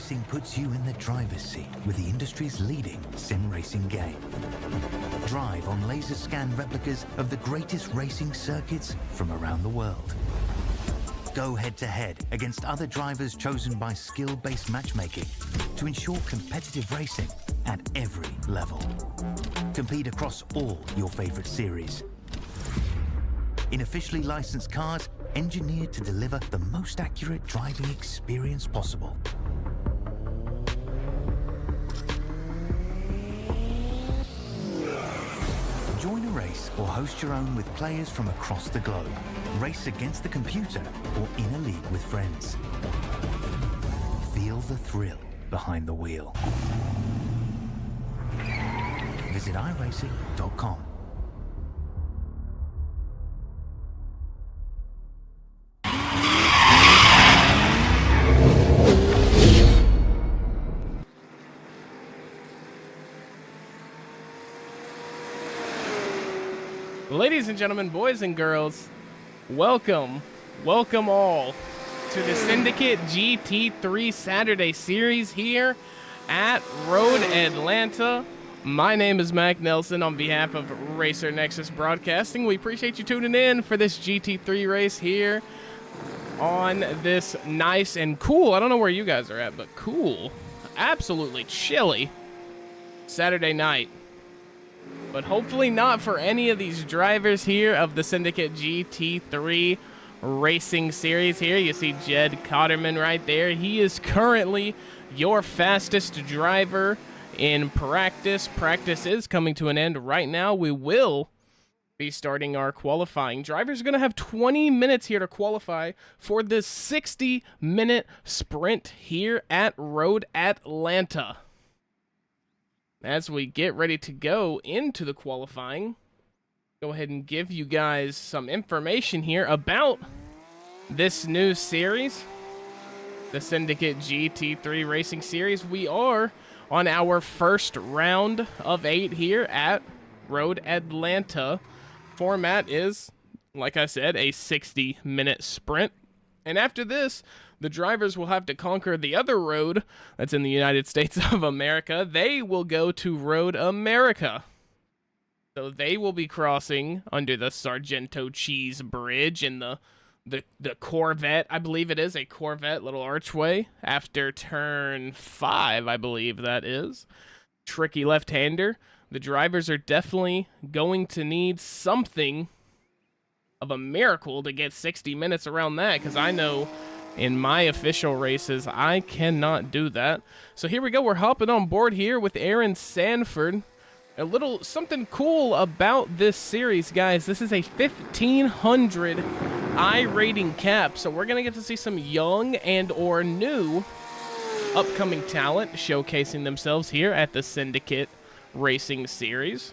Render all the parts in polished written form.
Racing puts you in the driver's seat with the industry's leading sim racing game. Drive on laser scan replicas of the greatest racing circuits from around the world. Go head-to-head against other drivers chosen by skill-based matchmaking to ensure competitive racing at every level. Compete across all your favorite series. In officially licensed cars, engineered to deliver the most accurate driving experience possible. Join a race or host your own with players from across the globe. Race against the computer or in a league with friends. Feel the thrill behind the wheel. Visit iRacing.com. Ladies and gentlemen, boys and girls, welcome all to the Syndicate GT3 Saturday Series here at Road Atlanta. My name is Mac Nelson on behalf of Racer Nexus Broadcasting. We appreciate you tuning in for this GT3 race here on this nice and cool, I don't know where you guys are at, but cool, absolutely chilly Saturday night. But hopefully not for any of these drivers here of the Syndicate GT3 Racing Series here. You see Jed Cotterman right there. He is currently your fastest driver in practice. Practice is coming to an end right now. We will be starting our qualifying. Drivers are going to have 20 minutes here to qualify for this 60-minute sprint here at Road Atlanta. As we get ready to go into the qualifying, go ahead and give you guys some information here about this new series, the Syndicate GT3 Racing Series. We are on our first round of 8 here at Road Atlanta. Format is, like I said, a 60-minute sprint. And after this, the drivers will have to conquer the other road that's in the United States of America. They will go to Road America. So they will be crossing under the Sargento Cheese Bridge in the Corvette. I believe it is a Corvette little archway after turn 5, I believe that is. Tricky left-hander. The drivers are definitely going to need something of a miracle to get 60 minutes around that, because I know in my official races, I cannot do that. So here we go. We're hopping on board here with Aaron Sanford. A little something cool about this series, guys. This is a 1,500 I rating cap. So we're going to get to see some young and or new upcoming talent showcasing themselves here at the Syndicate Racing Series.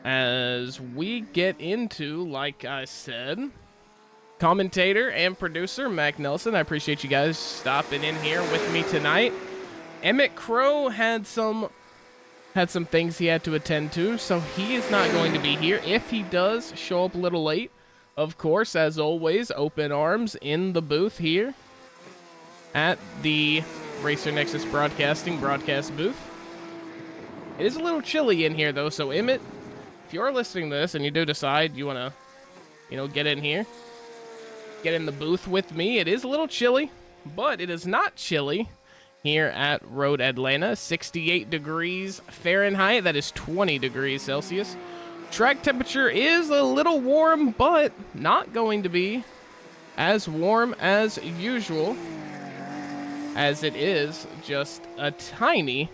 As we get into, like I said, commentator and producer Mac Nelson, I appreciate you guys stopping in here with me tonight. Emmett Crow had some things he had to attend to, so he is not going to be here. If he does show up a little late, of course, as always, open arms in the booth here at the Racer Nexus Broadcasting broadcast booth. It is a little chilly in here, though, so Emmett, if you're listening to this and you do decide you want to, get in here, get in the booth with me, it is a little chilly, but it is not chilly here at Road Atlanta. 68 degrees Fahrenheit, that is 20 degrees Celsius. Track temperature is a little warm, but not going to be as warm as usual, as it is just a tiny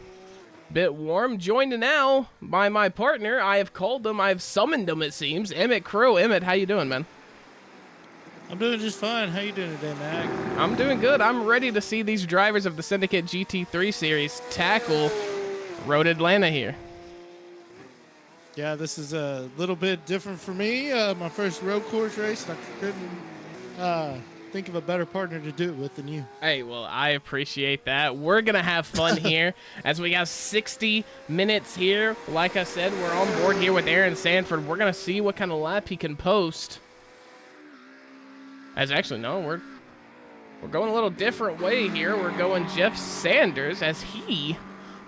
bit warm. Joined now by my partner. I have called him, I've summoned him, it seems. Emmett Crow. Emmett, how you doing, man? I'm doing just fine. How you doing today, Mac? I'm doing good. I'm ready to see these drivers of the Syndicate GT3 series tackle Road Atlanta here. Yeah, this is a little bit different for me. My first road course race, and I couldn't think of a better partner to do it with than you. Hey, well, I appreciate that. We're going to have fun here as we have 60 minutes here. Like I said, we're on board here with Aaron Sanford. We're going to see what kind of lap he can post As actually, no, we're going a little different way here. We're going Jeff Sanders as he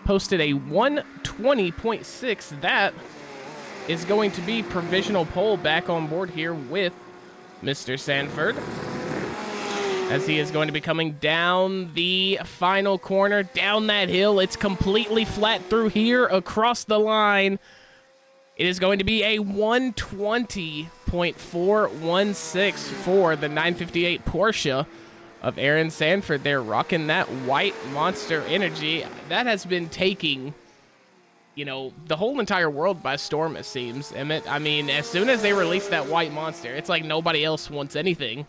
posted a 120.6. That is going to be provisional pole back on board here with Mr. Sanford, as he is going to be coming down the final corner, down that hill. It's completely flat through here, across the line. It is going to be a 120.416 for the 958 Porsche of Aaron Sanford there, rocking that white Monster Energy. That has been taking, you know, the whole entire world by storm, it seems, Emmett. I mean, as soon as they release that white Monster, it's like nobody else wants anything.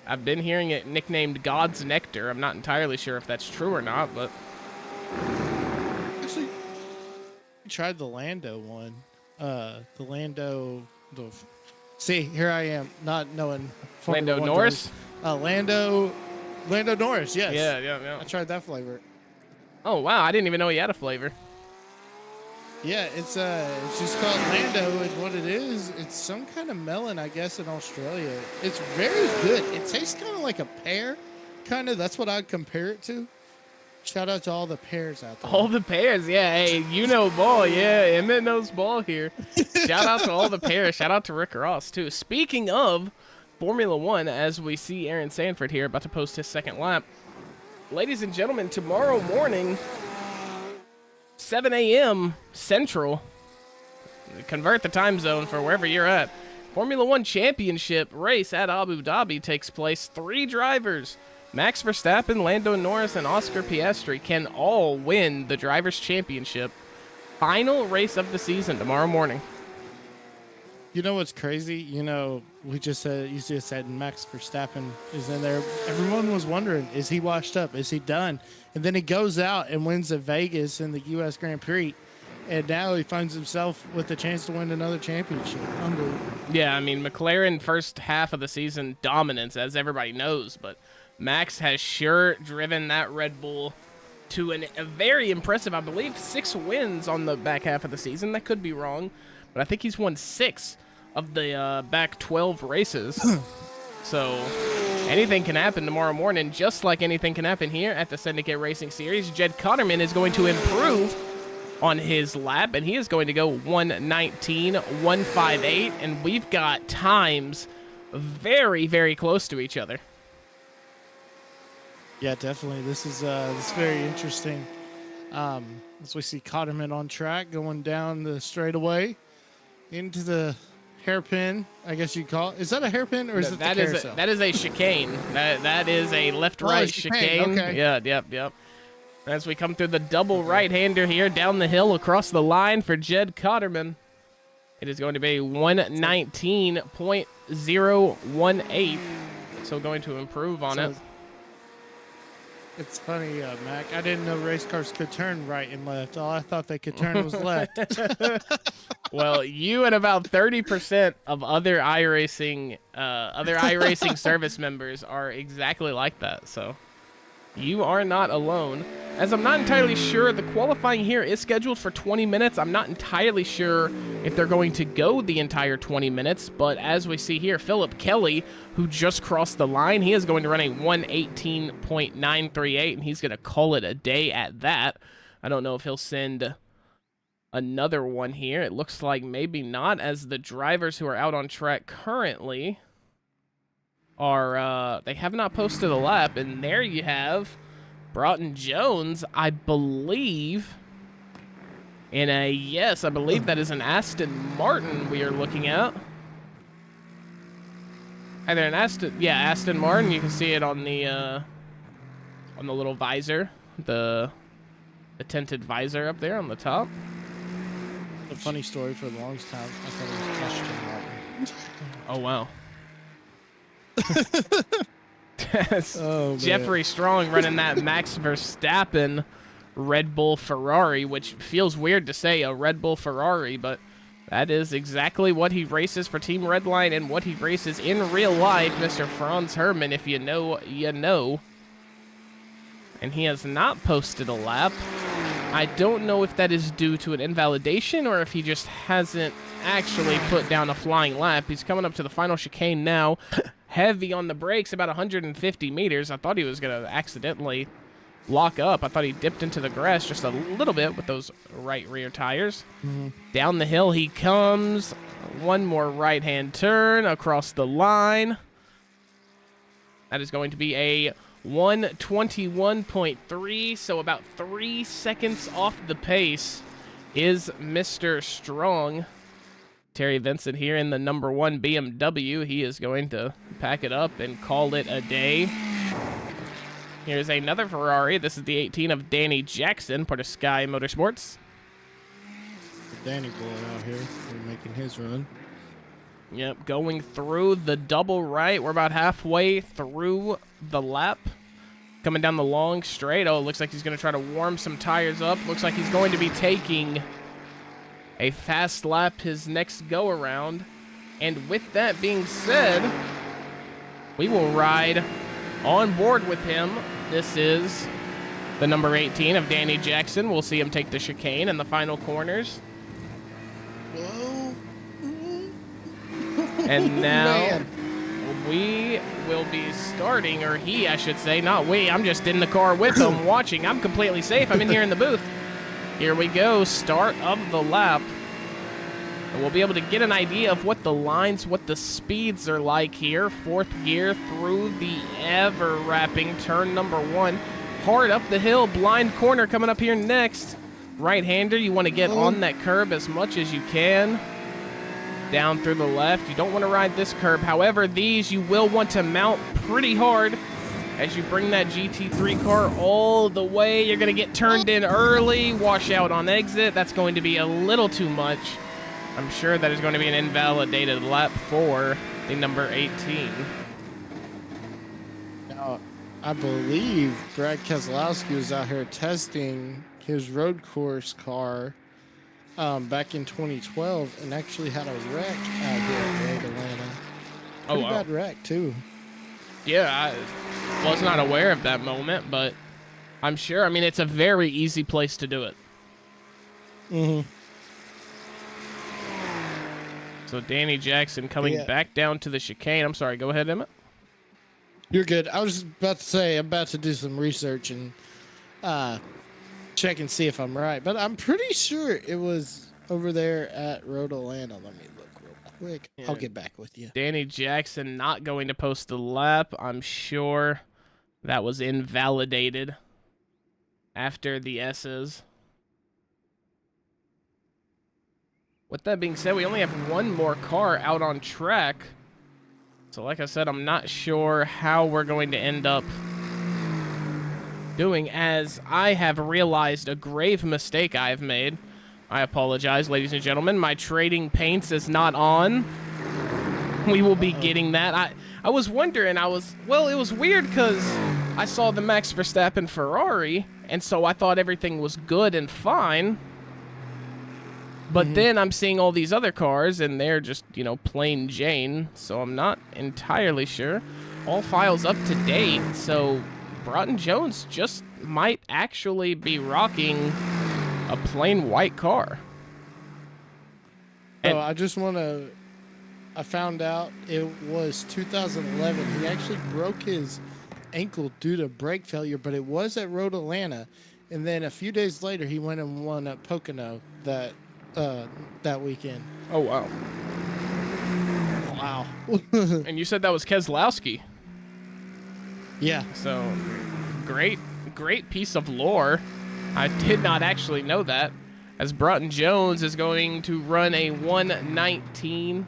I've been hearing it nicknamed God's Nectar. I'm not entirely sure if that's true or not, but... Actually, I tried the Lando one. See, here I am, not knowing. Lando Norris? Lando Norris, yes. Yeah. I tried that flavor. Oh, wow, I didn't even know he had a flavor. Yeah, it's just called Lando, and what it is, it's some kind of melon, I guess, in Australia. It's very good. It tastes kind of like a pear, kind of. That's what I'd compare it to. Shout out to all the pears out there. All the pears, yeah. Hey, you know ball, yeah. Emmett knows ball here. Shout out to all the pears. Shout out to Rick Ross, too. Speaking of Formula One, as we see Aaron Sanford here about to post his second lap. Ladies and gentlemen, tomorrow morning, 7 a.m. Central, convert the time zone for wherever you're at. Formula One Championship race at Abu Dhabi takes place. 3 drivers, Max Verstappen, Lando Norris, and Oscar Piastri, can all win the Drivers' Championship. Final race of the season tomorrow morning. You know what's crazy? You know, you just said Max Verstappen is in there. Everyone was wondering, is he washed up? Is he done? And then he goes out and wins at Vegas in the U.S. Grand Prix. And now he finds himself with a chance to win another championship. Unbelievable. Yeah, I mean, McLaren first half of the season dominance, as everybody knows, but Max has sure driven that Red Bull to a very impressive, I believe, 6 wins on the back half of the season. That could be wrong, but I think he's won 6 of the back 12 races. So anything can happen tomorrow morning, just like anything can happen here at the Syndicate Racing Series. Jed Cotterman is going to improve on his lap, and he is going to go 1:19.158, and we've got times very, very close to each other. Yeah, definitely. This is very interesting. As we see Cotterman on track going down the straightaway into the hairpin, I guess you'd call it. Is that a hairpin or is it the carousel? That is a chicane. That is a left-right chicane. Okay. Yeah, yep. As we come through the double right-hander here, down the hill across the line for Jed Cotterman, it is going to be 1:19.018. So going to improve on it. It's funny, Mac. I didn't know race cars could turn right and left. All I thought they could turn was left. Well, you and about 30% of other iRacing service members are exactly like that. So you are not alone. As I'm not entirely sure, the qualifying here is scheduled for 20 minutes. I'm not entirely sure if they're going to go the entire 20 minutes, but as we see here, Philip Kelly, who just crossed the line, he is going to run a 1:18.938, and he's going to call it a day at that. I don't know if he'll send another one here. It looks like maybe not, as the drivers who are out on track currently are, they have not posted a lap, and there you have Broughton Jones, I believe, in a, yes, I believe that is an Aston Martin we are looking at. Either an Aston Martin, you can see it on the little visor, the tinted visor up there on the top. A funny story for the longest time, I thought it was Aston Martin. Oh, wow. Oh, Jeffrey Strong running that Max Verstappen Red Bull Ferrari, which feels weird to say a Red Bull Ferrari, but that is exactly what he races for Team Redline and what he races in real life, Mr. Franz Herrmann. If you know, you know. And he has not posted a lap. I don't know if that is due to an invalidation or if he just hasn't actually put down a flying lap. He's coming up to the final chicane now. Heavy on the brakes, about 150 meters. I thought he was going to accidentally lock up. I thought he dipped into the grass just a little bit with those right rear tires. Down the hill he comes. One more right-hand turn across the line. That is going to be a 121.3, so about 3 seconds off the pace is Mr. Strong. Terry Vincent here in the number 1 BMW. He is going to pack it up and call it a day. Here's another Ferrari. This is the 18 of Danny Jackson, part of Sky Motorsports. Danny boy out here making his run. Yep, going through the double right. We're about halfway through the lap. Coming down the long straight. Oh, it looks like he's going to try to warm some tires up. Looks like he's going to be taking a fast lap his next go-around. And with that being said, we will ride on board with him. This is the number 18 of Danny Jackson. We'll see him take the chicane in the final corners. Whoa. And now Man. we will be starting, or he, I should say, not we. I'm just in the car with him watching. I'm completely safe. I'm in here in the booth. Here we go, start of the lap. And we'll be able to get an idea of what the lines, what the speeds are like here. 4th gear through the ever-wrapping turn number 1. Hard up the hill, blind corner coming up here next. Right-hander, you want to get on that curb as much as you can. Down through the left. You don't want to ride this curb. However, these you will want to mount pretty hard as you bring that GT3 car all the way. You're going to get turned in early, wash out on exit. That's going to be a little too much. I'm sure that is going to be an invalidated lap for the number 18. Now, I believe Brad Keselowski was out here testing his road course car back in 2012 and actually had a wreck out here at Road Atlanta. Pretty bad wreck, too. Yeah, I was not aware of that moment, but I'm sure. I mean, it's a very easy place to do it. So Danny Jackson coming back down to the chicane. I'm sorry, go ahead, Emmett. You're good. I was about to say, I'm about to do some research and check and see if I'm right, but I'm pretty sure it was over there at Road Atlanta. Let me look real quick. I'll get back with you. Danny Jackson not going to post the lap. I'm sure that was invalidated after the S's. With that being said, we only have one more car out on track. So like I said, I'm not sure how we're going to end up doing, as I have realized a grave mistake I have made. I apologize, ladies and gentlemen. My trading paints is not on. We will be getting that. I was wondering, well, it was weird because I saw the Max Verstappen Ferrari, and so I thought everything was good and fine. But then I'm seeing all these other cars, and they're just, you know, plain Jane, so I'm not entirely sure. All files up to date, so Broughton Jones just might actually be rocking a plain white car. And I just want to... I found out it was 2011. He actually broke his ankle due to brake failure, but it was at Road Atlanta. And then a few days later, he went and won at Pocono that weekend. Oh, wow. Wow. And you said that was Keselowski. Yeah. So, great piece of lore. I did not actually know that. As Broughton Jones is going to run a 119...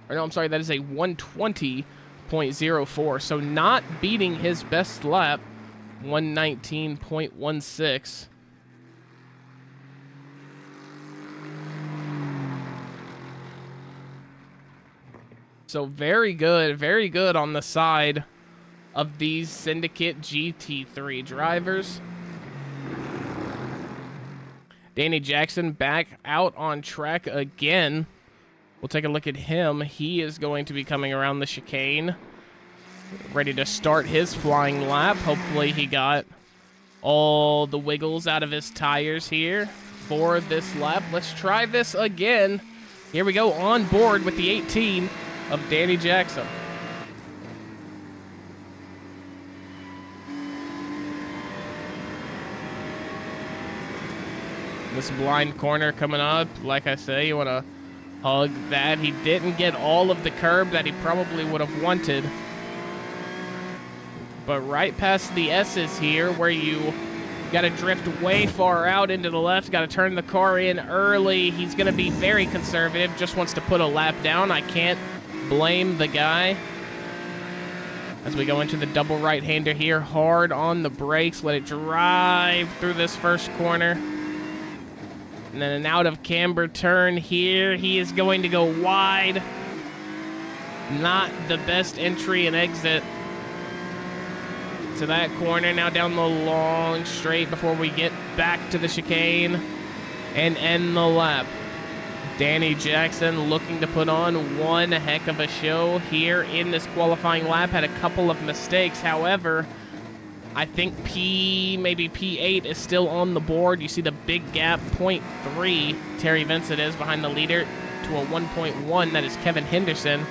Or no, I'm sorry, that is a 120.04. So not beating his best lap, 119.16. So very good on the side of these Syndicate GT3 drivers. Danny Jackson back out on track again. We'll take a look at him. He is going to be coming around the chicane, ready to start his flying lap. Hopefully he got all the wiggles out of his tires here for this lap. Let's try this again. Here we go, on board with the 18 of Danny Jackson. This blind corner coming up, like I say, you want to hug that. He didn't get all of the curb that he probably would have wanted. But right past the S's here, where you got to drift way far out into the left, got to turn the car in early. He's going to be very conservative, just wants to put a lap down. I can't blame the guy. As we go into the double right-hander here, hard on the brakes, let it drive through this first corner. And then an out of camber turn here. He is going to go wide. Not the best entry and exit to that corner. Now down the long straight before we get back to the chicane and end the lap. Danny Jackson looking to put on one heck of a show here in this qualifying lap. Had a couple of mistakes. However, I think maybe P8 is still on the board. You see the big gap, 0.3 Terry Vincent is behind the leader to a 1.1. That is Kevin Henderson.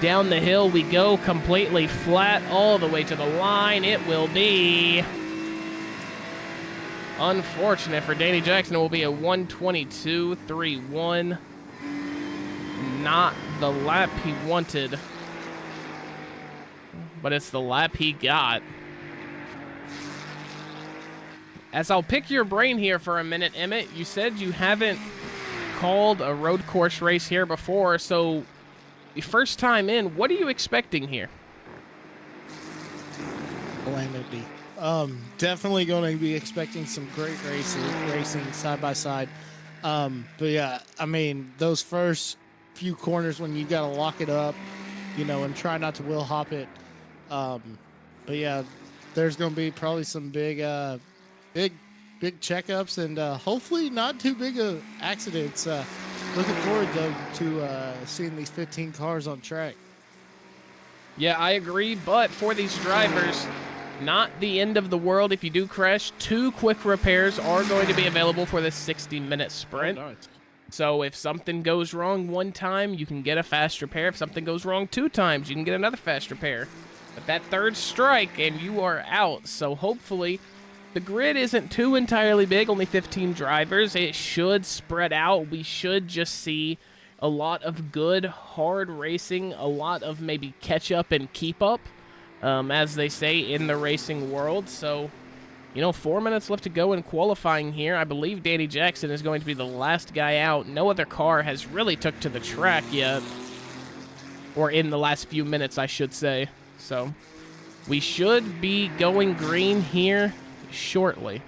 Down the hill we go, completely flat all the way to the line. It will be unfortunate for Danny Jackson. It will be a 122.31. Not the lap he wanted, but it's the lap he got. As I'll pick your brain here for a minute, Emmett, you said you haven't called a road course race here before, so the first time in, what are you expecting here? Calamity. Definitely going to be expecting some great racing side by side. But yeah, I mean, those first few corners when you got to lock it up, you know, and try not to wheel hop it. But yeah, there's going to be probably some big checkups and hopefully not too big of accidents. Looking forward though to seeing these 15 cars on track. Yeah, I agree, but for these drivers, not the end of the world if you do crash. 2 quick repairs are going to be available for this 60-minute sprint. Oh, nice. So if something goes wrong one time, you can get a fast repair. If something goes wrong 2 times, you can get another fast repair. But that third strike and you are out. So hopefully the grid isn't too entirely big, only 15 drivers. It should spread out. We should just see a lot of good, hard racing, a lot of maybe catch up and keep up, as they say in the racing world. So, you know, 4 minutes left to go in qualifying here. I believe Danny Jackson is going to be the last guy out. No other car has really took to the track yet, or in the last few minutes, I should say. So we should be going green here shortly.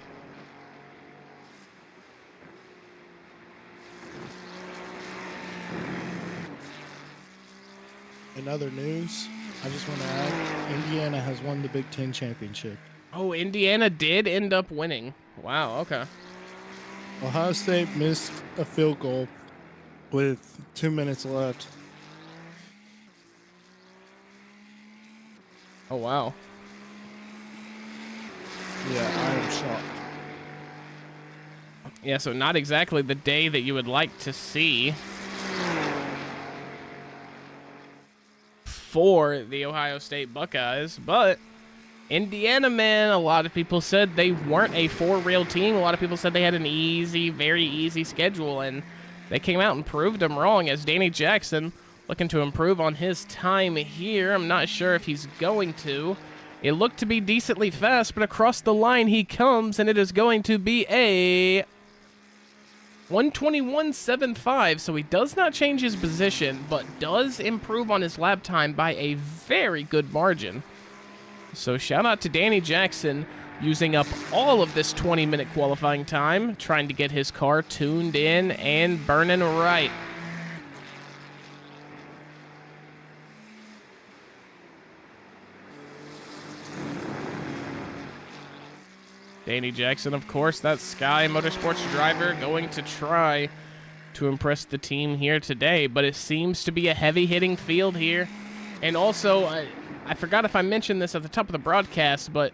In other news, I just want to add, Indiana has won the Big Ten championship. Oh, Indiana did end up winning. Wow, okay. Ohio State missed a field goal with 2 minutes left. Oh, wow. Yeah, I am shocked. Yeah, so not exactly the day that you would like to see for the Ohio State Buckeyes, but Indiana, man, a lot of people said they weren't a four-rail team. A lot of people said they had an easy, very easy schedule, and they came out and proved them wrong, as Danny Jackson looking to improve on his time here. I'm not sure if he's going to. It looked to be decently fast, but across the line he comes, and it is going to be a 121.75, so he does not change his position, but does improve on his lap time by a very good margin. So shout out to Danny Jackson using up all of this 20-minute qualifying time, trying to get his car tuned in and burning right. Danny Jackson, of course, that Sky Motorsports driver, going to try to impress the team here today, but it seems to be a heavy-hitting field here. And also, I forgot if I mentioned this at the top of the broadcast, but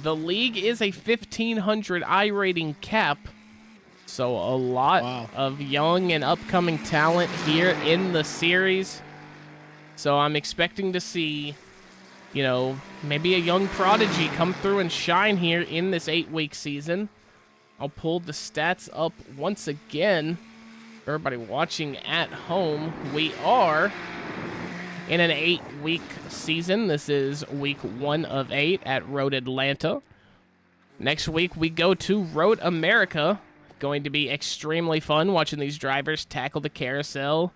The league is a 1,500 iRating cap, so a lot of young and upcoming talent here in the series. So I'm expecting to see, you know, maybe a young prodigy come through and shine here in this 8-week season. I'll pull the stats up once again. For everybody watching at home, we are in an 8-week season. This is week 1 of 8 at Road Atlanta. Next week, we go to Road America. Going to be extremely fun watching these drivers tackle the carousel.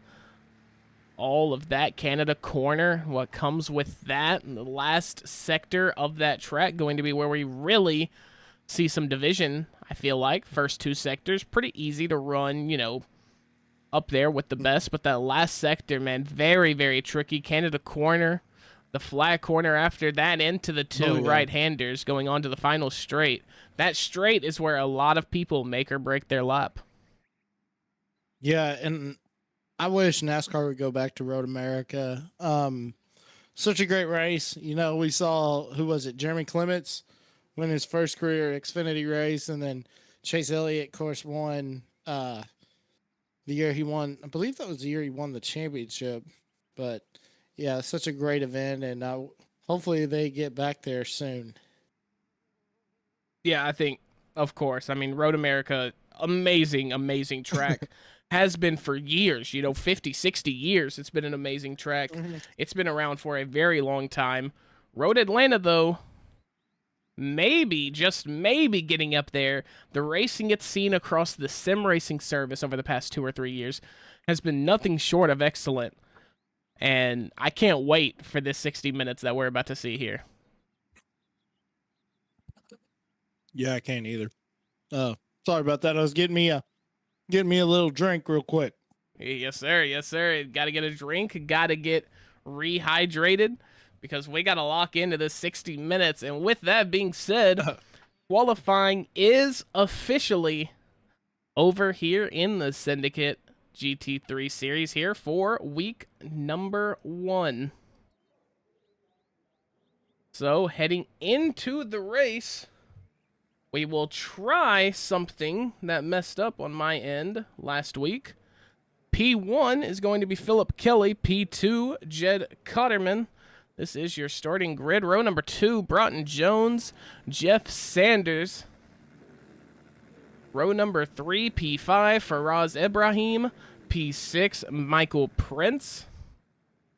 All of that, Canada Corner, what comes with that. And the last sector of that track going to be where we really see some division, I feel like. First 2 sectors, pretty easy to run, you know, up there with the best. But that last sector, man, very, very tricky. Canada Corner, the flag corner after that, into the 2 right-handers going on to the final straight. That straight is where a lot of people make or break their lap. Yeah, and I wish NASCAR would go back to Road America. Such a great race. You know, we saw, who was it, Jeremy Clements win his first career Xfinity race, and then Chase Elliott, of course, won the year he won. I believe that was the year he won the championship. But, yeah, such a great event, and hopefully they get back there soon. Yeah, I think, of course. I mean, Road America, amazing, amazing track. Has been for years, you know, 50, 60 years. It's been an amazing track. It's been around for a very long time. Road Atlanta, though, maybe, just maybe getting up there. The racing it's seen across the sim racing service over the past 2 or 3 years has been nothing short of excellent. And I can't wait for this 60 minutes that we're about to see here. Yeah, I can't either. Sorry about that. I was getting me a little drink real quick. Yes, sir. Yes, sir. Got to get a drink. Got to get rehydrated because we got to lock into this 60 minutes. And with that being said, qualifying is officially over here in the Syndicate GT3 series here for week number 1. So heading into the race, we will try something that messed up on my end last week. P1 is going to be Philip Kelly. P2, Jed Cotterman. This is your starting grid. Row number 2, Broughton Jones, Jeff Sanders. Row number 3, P5, Faraz Ibrahim. P6, Michael Prince.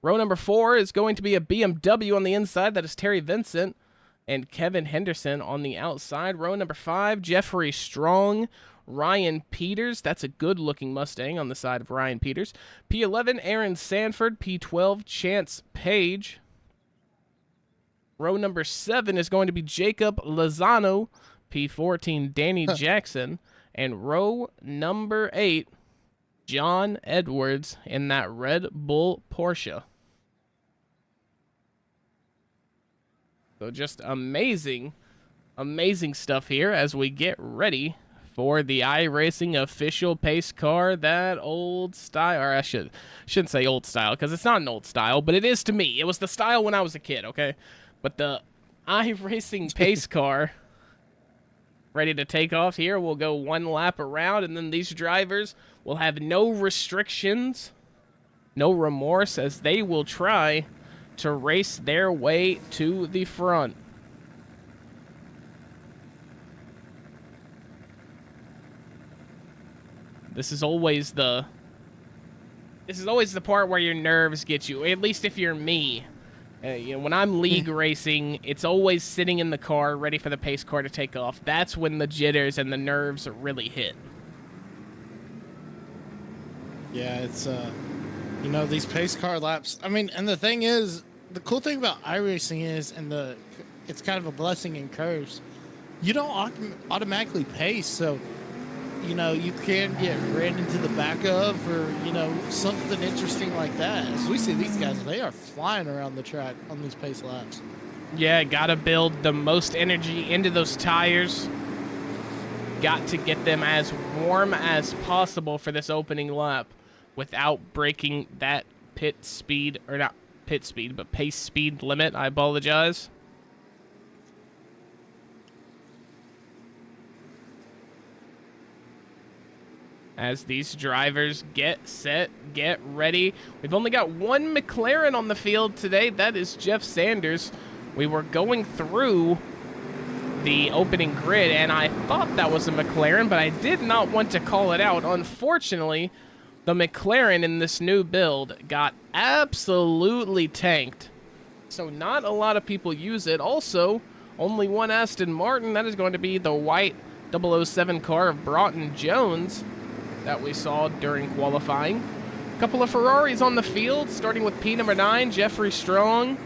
Row number 4 is going to be a BMW on the inside. That is Terry Vincent and Kevin Henderson on the outside. Row number 5, Jeffrey Strong, Ryan Peters. That's a good-looking Mustang on the side of Ryan Peters. P11, Aaron Sanford. P12, Chance Page. Row number 7 is going to be Jacob Lozano. P14, Danny Jackson. And row number 8, John Edwards in that Red Bull Porsche. So just amazing, amazing stuff here as we get ready for the iRacing official pace car, that old style. Or I shouldn't say old style because it's not an old style, but it is to me. It was the style when I was a kid, okay? But the iRacing pace car ready to take off here. We'll go 1 lap around, and then these drivers will have no restrictions, no remorse, as they will try to race their way to the front. This is always the part where your nerves get you, at least if you're me. You know, when I'm league racing, it's always sitting in the car ready for the pace car to take off. That's when the jitters and the nerves really hit. Yeah, it's you know, these pace car laps. I mean, and the thing is, the cool thing about iRacing is, and it's kind of a blessing and curse. You don't automatically pace, so you know, you can get ran into the back of, or, you know, something interesting like that. As we see these guys, they are flying around the track on these pace laps. Yeah, gotta build the most energy into those tires. Got to get them as warm as possible for this opening lap without breaking that pit speed, or not pit speed, but pace speed limit. I apologize. as these drivers get set, get ready. We've only got one McLaren on the field today. That is Jeff Sanders. We were going through the opening grid, and I thought that was a McLaren, but I did not want to call it out. Unfortunately, the McLaren in this new build got absolutely tanked. So not a lot of people use it. Also, only one Aston Martin. That is going to be the white 007 car of Broughton Jones that we saw during qualifying. A couple of Ferraris on the field, starting with P number 9, Jeffrey Strong,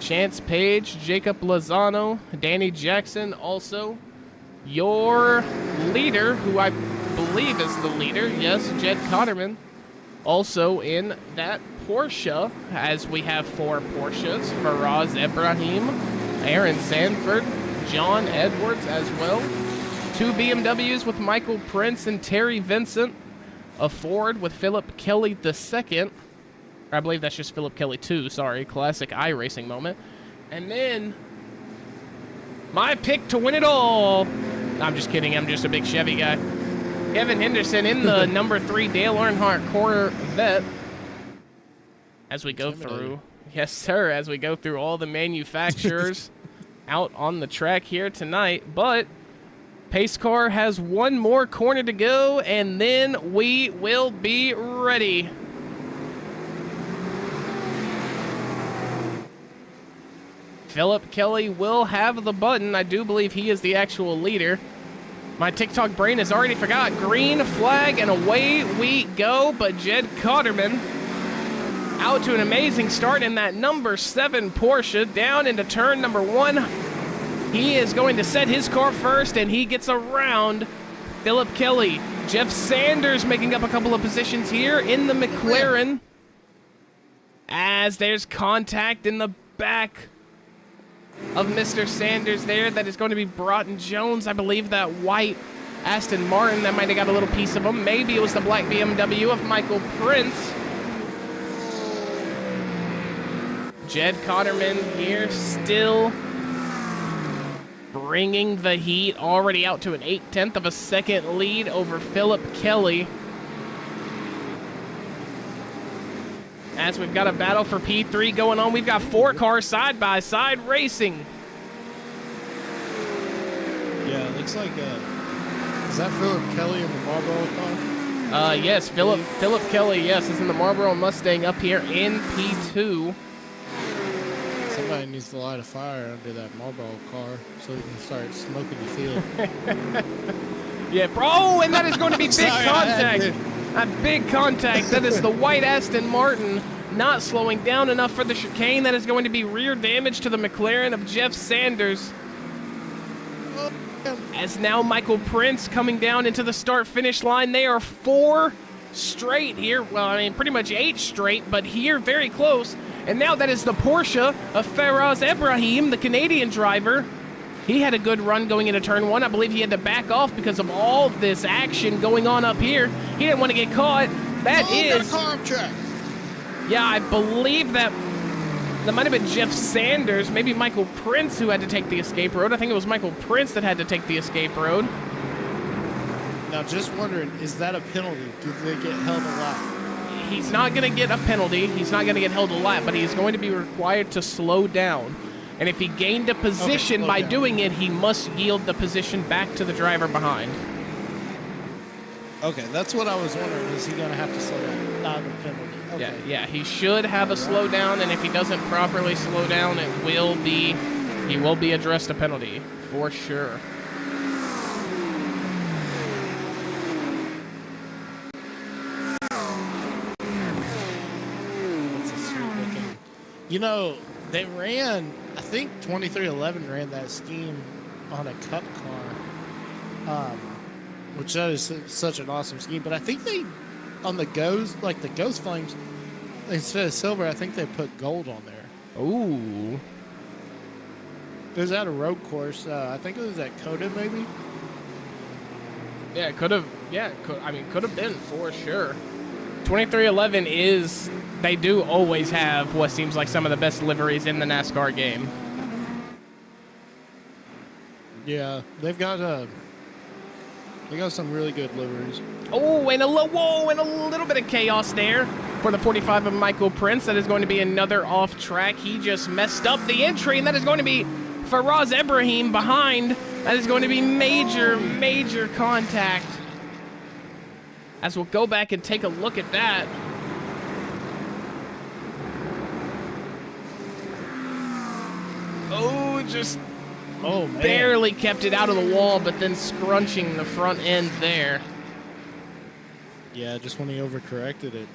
Chance Page, Jacob Lozano, Danny Jackson, also your leader, who I believe is the leader, yes, Jed Cotterman, also in that Porsche, as we have 4 Porsches, Faraz Ibrahim, Aaron Sanford, John Edwards as well, 2 BMWs with Michael Prince and Terry Vincent, a Ford with Philip Kelly II, I believe that's just Philip Kelly 2, sorry, classic iRacing moment. And then, my pick to win it all. I'm just kidding, I'm just a big Chevy guy. Kevin Henderson in the number 3 Dale Earnhardt Corvette. As we go through, yes sir, as we go through all the manufacturers out on the track here tonight. But pace car has one more corner to go, and then we will be ready. Philip Kelly will have the button. I do believe he is the actual leader. My TikTok brain has already forgot. Green flag, and away we go. But Jed Cotterman out to an amazing start in that number 7 Porsche, down into turn number 1. He is going to set his car first, and he gets around Philip Kelly. Jeff Sanders making up a couple of positions here in the McLaren, as there's contact in the back of Mr. Sanders there. That is going to be Broughton Jones. I believe that white Aston Martin, that might have got a little piece of him. Maybe it was the black BMW of Michael Prince. Jed Cotterman here still bringing the heat, already out to an 0.8 of a second lead over Philip Kelly. As we've got a battle for P3 going on, we've got 4 cars side by side racing. Yeah, it looks like, is that Philip Kelly in the Marlboro car? Yes, Philip Kelly, yes, is in the Marlboro Mustang up here in P2. Somebody needs to light a fire under that Marlboro car so we can start smoking the field. Yeah, bro, and that is going to be big contact. A big contact. That is the white Aston Martin not slowing down enough for the chicane. That is going to be rear damage to the McLaren of Jeff Sanders. As now Michael Prince coming down into the start-finish line. They are 4 straight here. Well, I mean, pretty much 8 straight, but here very close. And now that is the Porsche of Faraz Ibrahim, the Canadian driver. He had a good run going into turn 1. I believe he had to back off because of all this action going on up here. He didn't want to get caught. That is... Yeah, I believe that might have been Jeff Sanders, maybe Michael Prince who had to take the escape road. I think it was Michael Prince that had to take the escape road. Now, just wondering, is that a penalty? Do they get held a lap? He's not going to get a penalty. He's not going to get held a lap, but he's going to be required to slow down. And if he gained a position by doing it, he must yield the position back to the driver behind. Okay, that's what I was wondering. Is he going to have to slow down? Not a penalty. Okay. Yeah, he should have a slowdown, and if he doesn't properly slow down, he will be addressed a penalty for sure. That's a sweet looking. You know, they ran, I think 2311 ran that scheme on a cup car, which that is such an awesome scheme. But I think they, on the Ghost, like the Ghost Flames, instead of silver, I think they put gold on there. Ooh. It was at a road course. I think it was at Coda, maybe. Yeah, it could have. Yeah, could have been for sure. 2311 is. They do always have what seems like some of the best liveries in the NASCAR game. Yeah, they've got They got some really good liveries. Oh, and a little bit of chaos there for the 45 of Michael Prince. That is going to be another off track. He just messed up the entry, and that is going to be Faraz Ibrahim behind. That is going to be major contact. As we'll go back and take a look at that. Oh, just man. barely kept it out of the wall, but then scrunching the front end there. Yeah, just when he overcorrected it.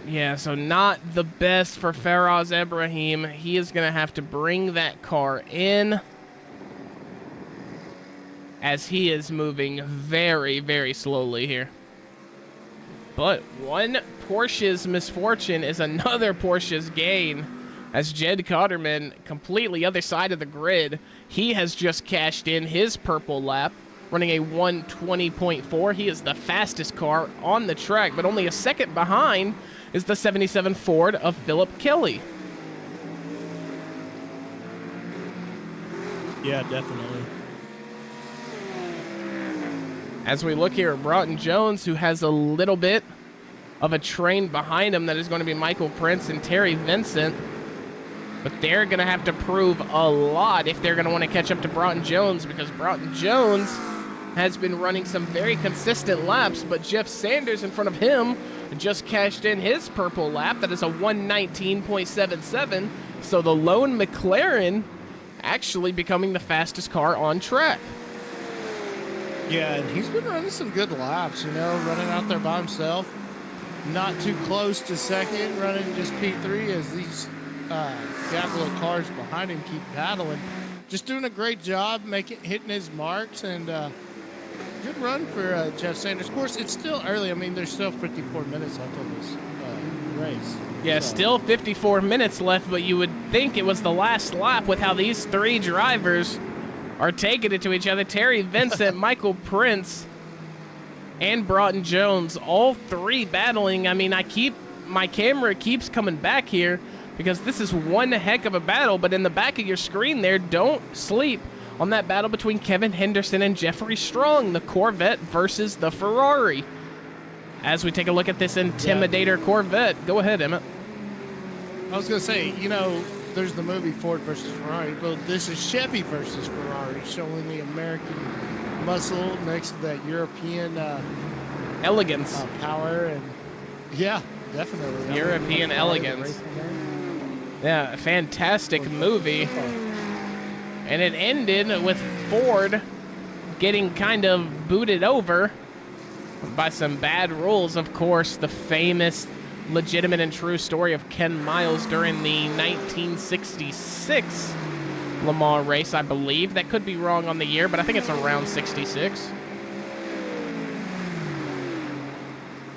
Yeah, so not the best for Faraz Ibrahim. He is going to have to bring that car in, as he is moving very slowly here. But one Porsche's misfortune is another Porsche's gain, as Jed Cotterman, completely other side of the grid, he has just cashed in his purple lap, running a 1:20.4. He is the fastest car on the track, but only a second behind is the 77 Ford of Philip Kelly. Yeah, definitely. As we look here at Broughton Jones, who has a little bit of a train behind him, that is going to be Michael Prince and Terry Vincent. But they're going to have to prove a lot if they're going to want to catch up to Broughton Jones, because Broughton Jones has been running some very consistent laps, but Jeff Sanders in front of him just cashed in his purple lap. That is a 1:19.77. So the lone McLaren actually becoming the fastest car on track. Yeah, and he's been running some good laps, running out there by himself. Not too close to second, running just P3 as these couple of cars behind him keep battling. Just doing a great job hitting his marks, and good run for Jeff Sanders. Of course, it's still early. I mean, there's still 54 minutes left on this race. Yeah, so. Still 54 minutes left, but you would think it was the last lap with how these three drivers are taking it to each other. Terry Vincent, Michael Prince, and Broughton Jones, all three battling. I mean, my camera keeps coming back here because this is one heck of a battle, but in the back of your screen there, don't sleep on that battle between Kevin Henderson and Jeffrey Strong, the Corvette versus the Ferrari. As we take a look at this Intimidator Corvette, go ahead, Emmett. I was going to say, there's the movie Ford versus Ferrari, but this is Chevy versus Ferrari, showing the American muscle next to that European elegance, power, and yeah, definitely European elegance. Yeah, fantastic movie. And it ended with Ford getting kind of booted over by some bad rules. Of course, the famous, legitimate and true story of Ken Miles during the 1966 Le Mans race, I believe. That could be wrong on the year, but I think it's around 66.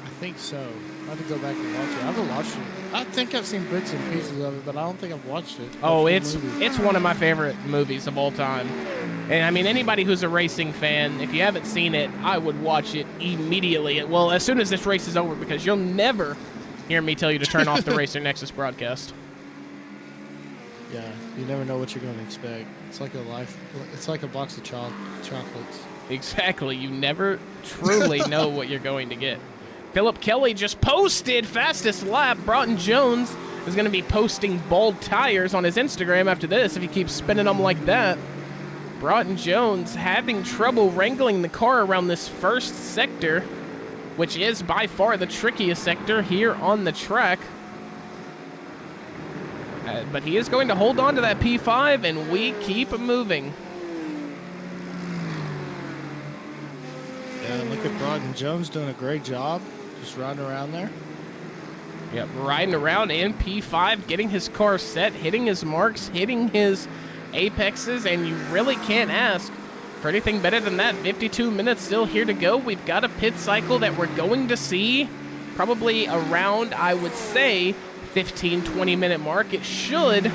I think so. I have to go back and watch it. I haven't watched it. I think I've seen bits and pieces of it, but I don't think I've watched it. Oh, it's one of my favorite movies of all time. And I mean, anybody who's a racing fan, if you haven't seen it, I would watch it immediately. Well, as soon as this race is over, because you'll never hear me tell you to turn off the Racer Nexus broadcast. Yeah, you never know what you're going to expect. It's like it's like a box of chocolates. Exactly. You never truly know what you're going to get. Philip Kelly just posted fastest lap. Broughton Jones is going to be posting bald tires on his Instagram after this if he keeps spinning them like that. Broughton Jones having trouble wrangling the car around this first sector, which is by far the trickiest sector here on the track. But he is going to hold on to that P5, and we keep moving. Yeah, look at Broughton Jones doing a great job. Just riding around there. Yep, riding around in P5, getting his car set, hitting his marks, hitting his apexes, and you really can't ask for anything better than that. 52 minutes still here to go. We've got a pit cycle that we're going to see probably around, I would say, 15-20 minute mark. It should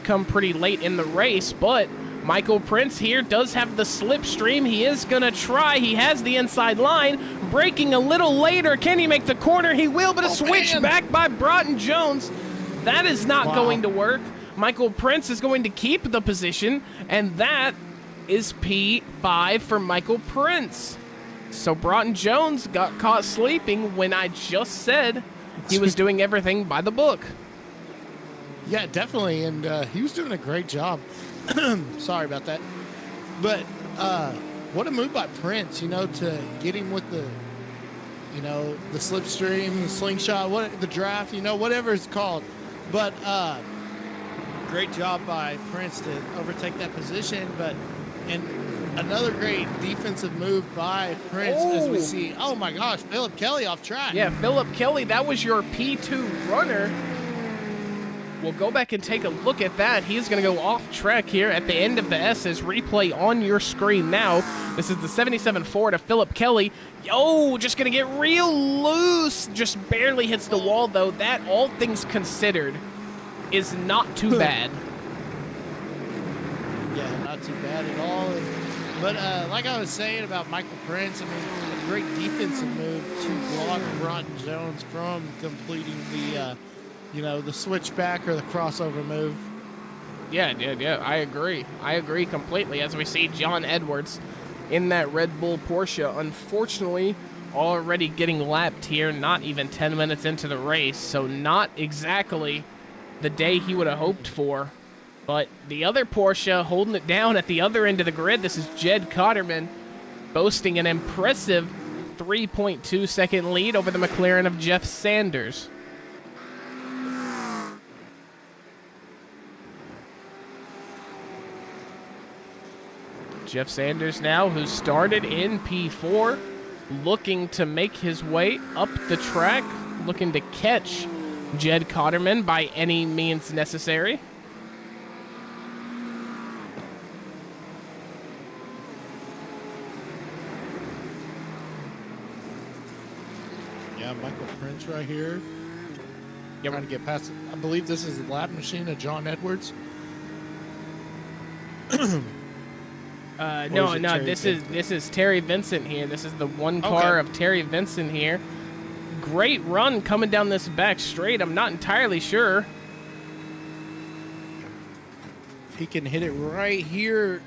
come pretty late in the race, but Michael Prince here does have the slipstream. He is going to try. He has the inside line. Braking a little later. Can he make the corner? He will, but a switch back by Broughton Jones. That is not going to work. Michael Prince is going to keep the position, and that is P5 for Michael Prince. So Broughton Jones got caught sleeping when I just said he was doing everything by the book. Yeah, definitely, and he was doing a great job. Sorry about that. But what a move by Prince, to get him with the, the slipstream, the slingshot, the draft, whatever it's called. But great job by Prince to overtake that position. And another great defensive move by Prince as we see, oh my gosh, Philip Kelly off track. Yeah, Philip Kelly, that was your P2 runner. We'll go back and take a look at that. He's going to go off track here at the end of the S's. Replay on your screen now. This is the 77-4 to Philip Kelly. Yo, just going to get real loose. Just barely hits the wall, though. That, all things considered, is not too bad. Yeah, not too bad at all. But like I was saying about Michael Prince, a great defensive move to block Broughton Jones from completing the the switchback or the crossover move. Yeah, I agree completely. As we see John Edwards in that Red Bull Porsche, unfortunately, already getting lapped here, not even 10 minutes into the race, so not exactly the day he would have hoped for. But the other Porsche holding it down at the other end of the grid, this is Jed Cotterman, boasting an impressive 3.2 second lead over the McLaren of Jeff Sanders. Jeff Sanders now, who started in P4, looking to make his way up the track, looking to catch Jed Cotterman by any means necessary. Yeah, Michael Prince right here. Yep. Trying to get past it. I believe this is the lap machine of John Edwards. No, this is Terry Vincent here. This is the one car of Terry Vincent here. Great run coming down this back straight. I'm not entirely sure. He can hit it right here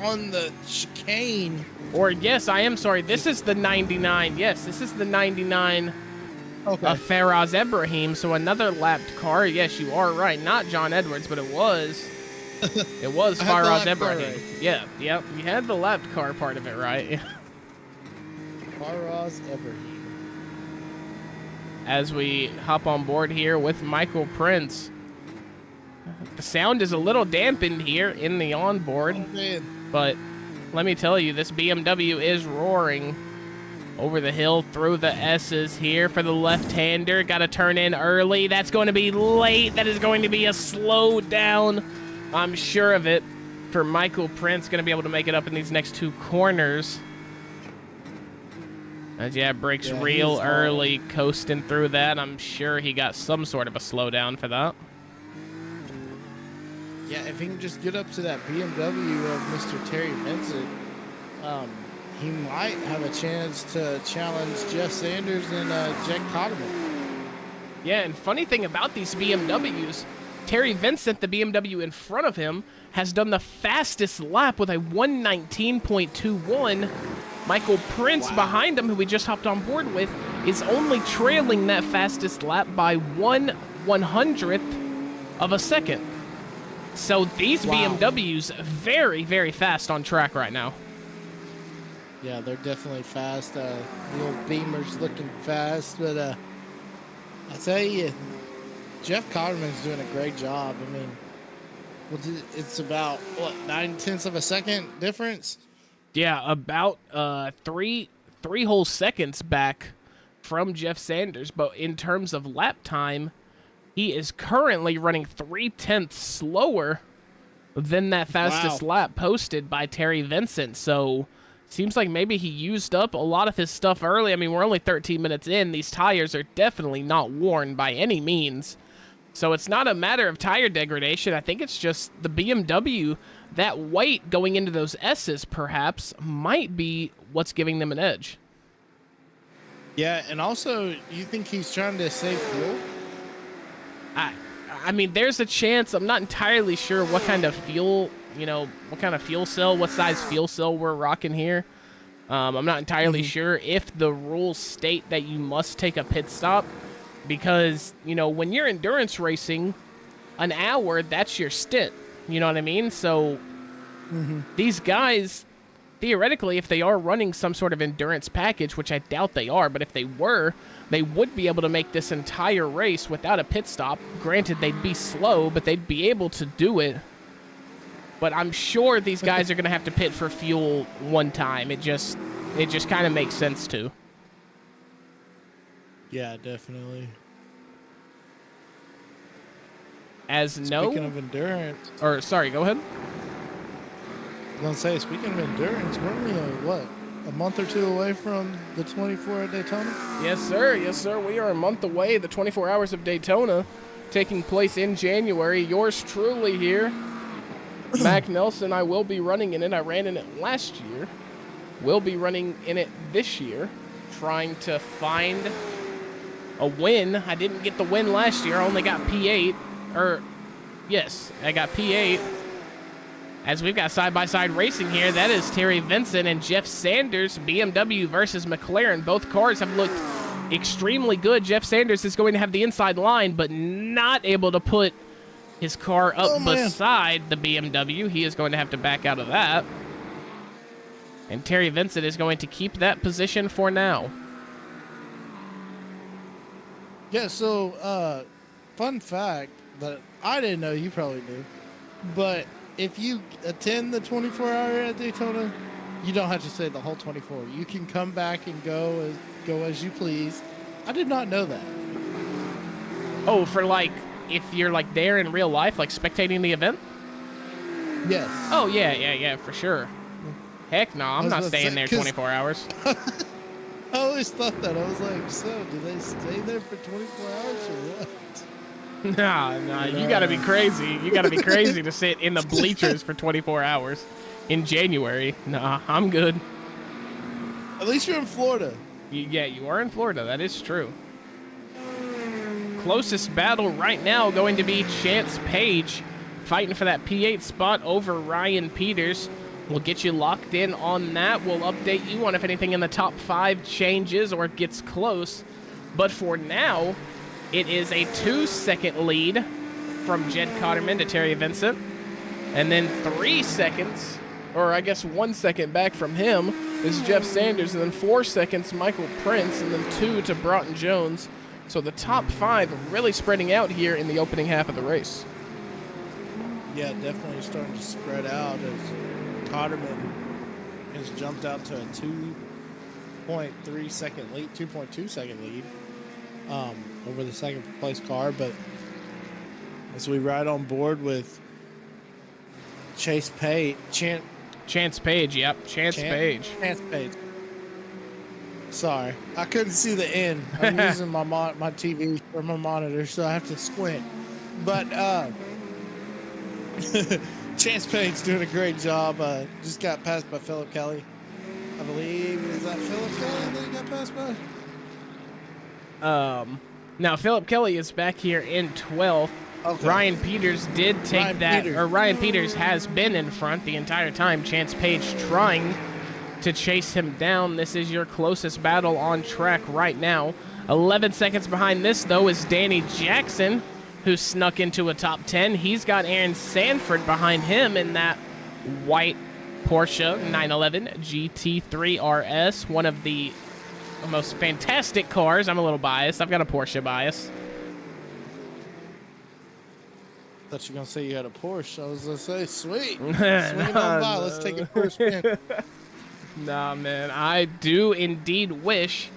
on the chicane. Or, yes, I am sorry. This is the 99. Yes, this is the 99 of Faraz Ibrahim. So another lapped car. Yes, you are right. Not John Edwards, but it was. It was Faraz Ibrahim. Right. Yeah, yep. You had the lapped car part of it right. Faraz Ibrahim. As we hop on board here with Michael Prince. The sound is a little dampened here in the onboard. But let me tell you, this BMW is roaring. Over the hill through the S's here for the left-hander. Got to turn in early. That's going to be late. That is going to be a slow down. I'm sure of it, for Michael Prince. Going to be able to make it up in these next two corners. As brakes real early, coasting through that. I'm sure he got some sort of a slowdown for that. Yeah, if he can just get up to that BMW of Mr. Terry Vincent, he might have a chance to challenge Jeff Sanders and Jack Cotterman. Yeah, and funny thing about these BMWs, Terry Vincent, the BMW in front of him, has done the fastest lap with a 119.21. Michael Prince behind him, who we just hopped on board with, is only trailing that fastest lap by 1/100th of a second. So these BMWs very, very fast on track right now. Yeah, they're definitely fast. The old Beamer's looking fast, but I tell you, Jeff Cotterman's doing a great job. I mean, it's about, 9/10 of a second difference? Yeah, about three whole seconds back from Jeff Sanders. But in terms of lap time, he is currently running 0.3 slower than that fastest lap posted by Terry Vincent. So seems like maybe he used up a lot of his stuff early. I mean, we're only 13 minutes in. These tires are definitely not worn by any means. So it's not a matter of tire degradation. I think it's just the BMW, that weight going into those S's perhaps might be what's giving them an edge. Yeah, and also, you think he's trying to save fuel? I mean, there's a chance. I'm not entirely sure what kind of fuel you know, what kind of fuel cell, what size fuel cell we're rocking here. I'm not entirely sure if the rules state that you must take a pit stop because, you know, when you're endurance racing, an hour, that's your stint. You know what I mean? So these guys, theoretically, if they are running some sort of endurance package, which I doubt they are, but if they were, they would be able to make this entire race without a pit stop. Granted, they'd be slow, but they'd be able to do it. But I'm sure these guys are going to have to pit for fuel one time. It just kind of makes sense to. Yeah, definitely. Speaking of endurance. Or, sorry, go ahead. I was going to say, speaking of endurance, weren't we, a month or two away from the 24 at Daytona? Yes, sir. Yes, sir. We are a month away. The 24 Hours of Daytona taking place in January. Yours truly here. Mac Nelson, I will be running in it. I ran in it last year. Will be running in it this year. Trying to find a win. I didn't get the win last year. I only got P8. Yes, I got P8. As we've got side-by-side racing here, that is Terry Vincent and Jeff Sanders, BMW versus McLaren. Both cars have looked extremely good. Jeff Sanders is going to have the inside line, but not able to put his car up beside the BMW. He is going to have to back out of that. And Terry Vincent is going to keep that position for now. Yeah, so, fun fact that I didn't know, you probably knew, but if you attend the 24-hour at Daytona, you don't have to stay the whole 24. You can come back and go as you please. I did not know that. Oh, for like, if you're like there in real life, like spectating the event? Yes. Oh, yeah, for sure. Heck no, I'm not staying there 24 hours. I always thought that. I was like, so, do they stay there for 24 hours or what? Nah, you gotta be crazy. You gotta be crazy to sit in the bleachers for 24 hours in January. Nah, I'm good. At least you're in Florida. Yeah, you are in Florida. That is true. Closest battle right now going to be Chance Page fighting for that P8 spot over Ryan Peters. We'll get you locked in on that. We'll update you on if anything in the top 5 changes or gets close. But for now, it is a 2-second lead from Jed Cotterman to Terry Vincent. And then 3 seconds, or I guess 1 second back from him, is Jeff Sanders. And then 4 seconds, Michael Prince. And then 2 to Broughton Jones. So the top 5 really spreading out here in the opening half of the race. Yeah, definitely starting to spread out as Cotterman has jumped out to a 2.3 second lead, 2.2 second lead. Over the second place car, but as we ride on board with Chance Page, yep, Chance Page. Sorry, I couldn't see the end. I'm using my TV for my monitor, so I have to squint. But Chance Page doing a great job. Just got passed by Philip Kelly, I believe. Is that Philip Kelly that he got passed by? Now Philip Kelly is back here in 12th. Okay. Ryan Peters did take Ryan Peters has been in front the entire time. Chance Page trying to chase him down. This is your closest battle on track right now. 11 seconds behind this, though, is Danny Jackson, who snuck into a top 10. He's got Aaron Sanford behind him in that white Porsche 911 GT3 RS, one of the most fantastic cars. I'm a little biased. I've got a Porsche bias. Thought you were going to say you had a Porsche. I was going to say, sweet. Swing on by. Let's take a first spin. Nah, man. I do indeed wish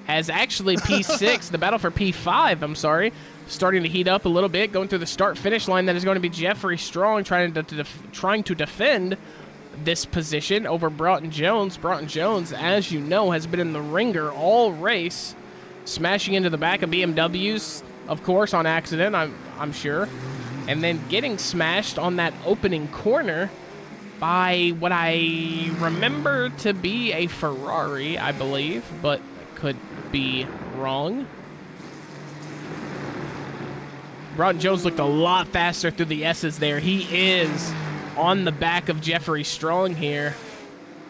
has actually P6, the battle for P5, I'm sorry, starting to heat up a little bit, going through the start-finish line. That is going to be Jeffrey Strong trying to defend this position over Broughton Jones. Broughton Jones, as you know, has been in the ringer all race, smashing into the back of BMWs, of course, on accident, I'm sure, and then getting smashed on that opening corner by what I remember to be a Ferrari, I believe, but could be wrong. Broughton Jones looked a lot faster through the S's there. He is on the back of Jeffrey Strong here,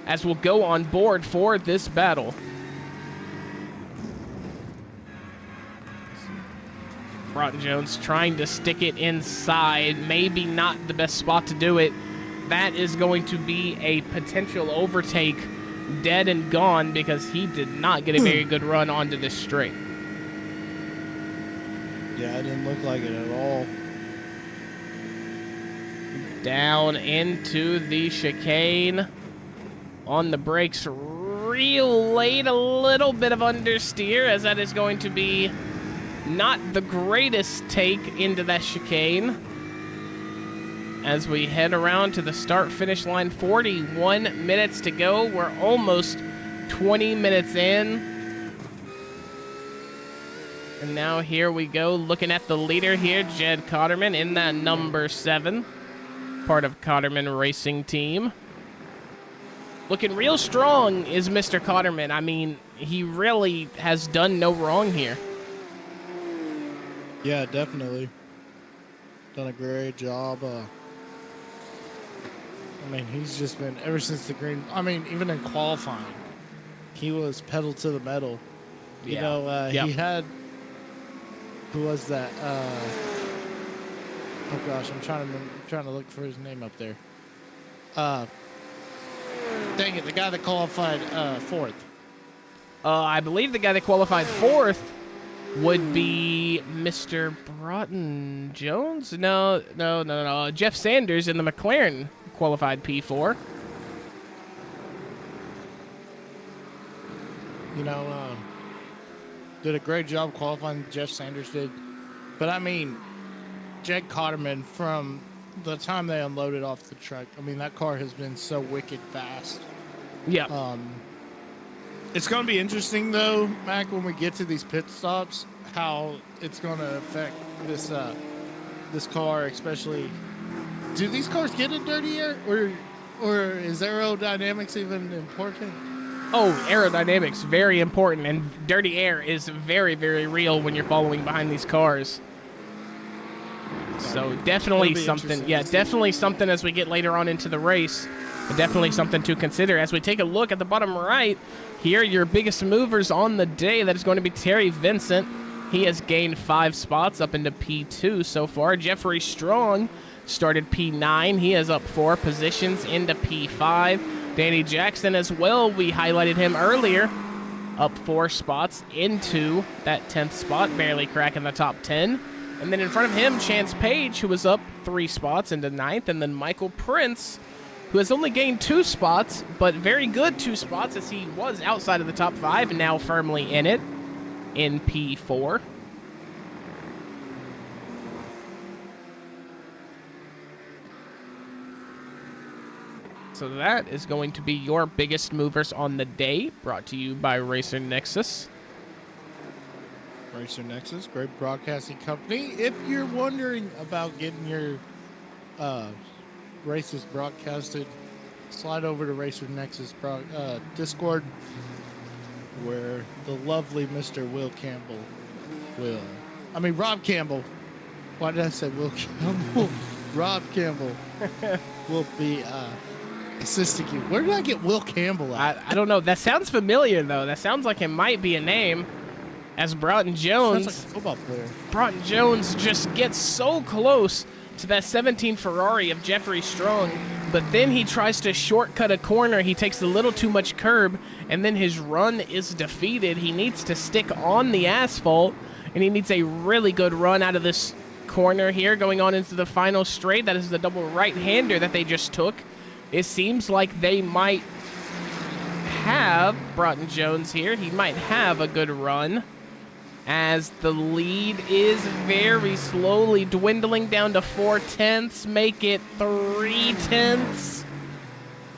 as we'll go on board for this battle. Broughton Jones trying to stick it inside. Maybe not the best spot to do it. That is going to be a potential overtake, dead and gone, because he did not get a very good run onto this straight. Yeah, it didn't look like it at all. Down into the chicane. On the brakes real late. A little bit of understeer, as that is going to be not the greatest take into that chicane. As we head around to the start-finish line, 41 minutes to go. We're almost 20 minutes in. And now here we go, looking at the leader here, Jed Cotterman in that number 7. Part of Cotterman Racing Team. Looking real strong is Mr. Cotterman. I mean, he really has done no wrong here. Yeah, definitely. Done a great job. I mean, he's just been, ever since the green, I mean, even in qualifying, he was pedal to the metal. You know, he had, who was that? Oh gosh, I'm trying to look for his name up there. Dang it, the guy that qualified 4th. I believe the guy that qualified 4th would be Mr. Broughton Jones? No. Jeff Sanders in the McLaren qualified P4. You know, did a great job qualifying, Jeff Sanders did. But I mean, Jed Cotterman, from the time they unloaded off the truck, I mean, that car has been so wicked fast. Yeah. It's going to be interesting, though, Mac, when we get to these pit stops, how it's going to affect this this car, especially. Do these cars get in dirty air, or is aerodynamics even important? Oh, aerodynamics, very important, and dirty air is very, very real when you're following behind these cars. So definitely something, definitely something as we get later on into the race. Definitely something to consider as we take a look at the bottom right. Here, your biggest movers on the day. That is going to be Terry Vincent. He has gained 5 spots up into P2 so far. Jeffrey Strong started P9. He is up 4 positions into P5. Danny Jackson as well. We highlighted him earlier. Up 4 spots into that 10th spot, barely cracking the top 10. And then in front of him, Chance Page, who was up 3 spots into 9th. And then Michael Prince, who has only gained 2 spots, but very good 2 spots as he was outside of the top 5 and now firmly in it in P4. So that is going to be your biggest movers on the day, brought to you by Racer Nexus. Racer Nexus, great broadcasting company. If you're wondering about getting your races broadcasted, slide over to Racer Nexus Discord, where the lovely Mr. Rob Campbell. Why did I say Will Campbell? Rob Campbell will be assisting you. Where did I get Will Campbell at? I don't know. That sounds familiar, though. That sounds like it might be a name. As Broughton Jones, Sounds like a football player. Broughton Jones just gets so close to that 17 Ferrari of Jeffrey Strong, but then he tries to shortcut a corner. He takes a little too much curb, and then his run is defeated. He needs to stick on the asphalt, and he needs a really good run out of this corner here, going on into the final straight. That is the double right-hander that they just took. It seems like they might have Broughton Jones here. He might have a good run, as the lead is very slowly dwindling down to 4/10, make it 3/10,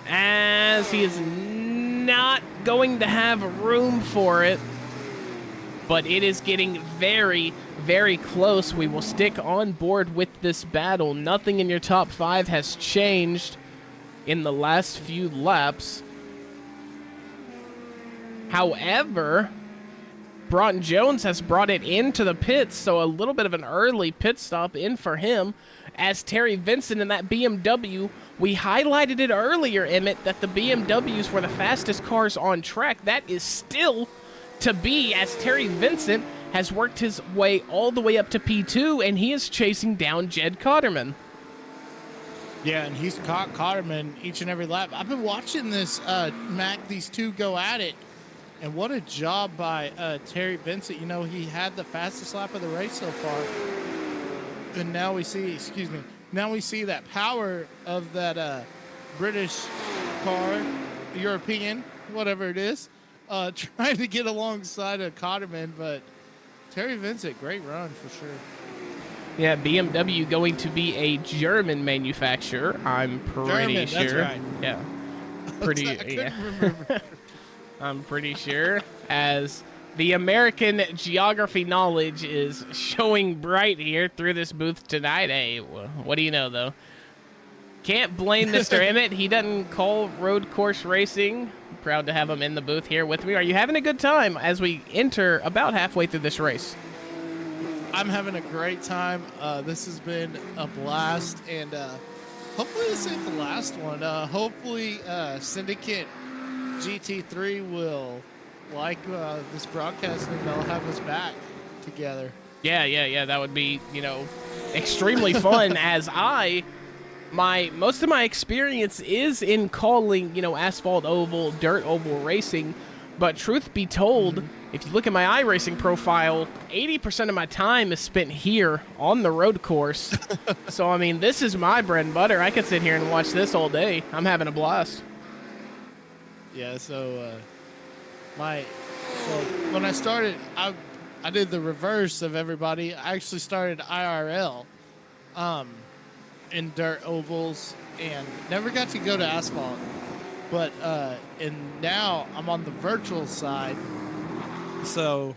as he is not going to have room for it, but it is getting very, very close. We will stick on board with this battle. Nothing in your top 5 has changed in the last few laps. However, Broughton Jones has brought it into the pits, so a little bit of an early pit stop in for him. as Terry Vincent in that BMW. We highlighted it earlier, Emmett, that the BMWs were the fastest cars on track. That is still to be, as Terry Vincent has worked his way all the way up to P2, and he is chasing down Jed Cotterman. Yeah, and he's caught Cotterman each and every lap. I've been watching this, Mac, these two go at it, and what a job by Terry Vincent. You know, he had the fastest lap of the race so far, and now we see, now we see that power of that British car, European, whatever it is, trying to get alongside of Cotterman, but Terry Vincent, great run for sure. Yeah, BMW going to be a German manufacturer, I'm pretty sure. That's right. Yeah. Pretty, I couldn't yeah. remember. I'm pretty sure, as the American geography knowledge is showing bright here through this booth tonight. Hey, what do you know, though? Can't blame Mr. Emmett. He doesn't call road course racing. Proud to have him in the booth here with me. Are you having a good time as we enter about halfway through this race? I'm having a great time. This has been a blast, and hopefully this ain't the last one. Hopefully Syndicate GT3 will like this broadcast, and they'll have us back together. Yeah. That would be, extremely fun, as most of my experience is in calling, asphalt oval, dirt oval racing. But truth be told, if you look at my iRacing profile, 80% of my time is spent here on the road course. So, I mean, this is my bread and butter. I could sit here and watch this all day. I'm having a blast. Yeah, so when I started, I did the reverse of everybody. I actually started IRL in dirt ovals and never got to go to asphalt. But and now I'm on the virtual side. So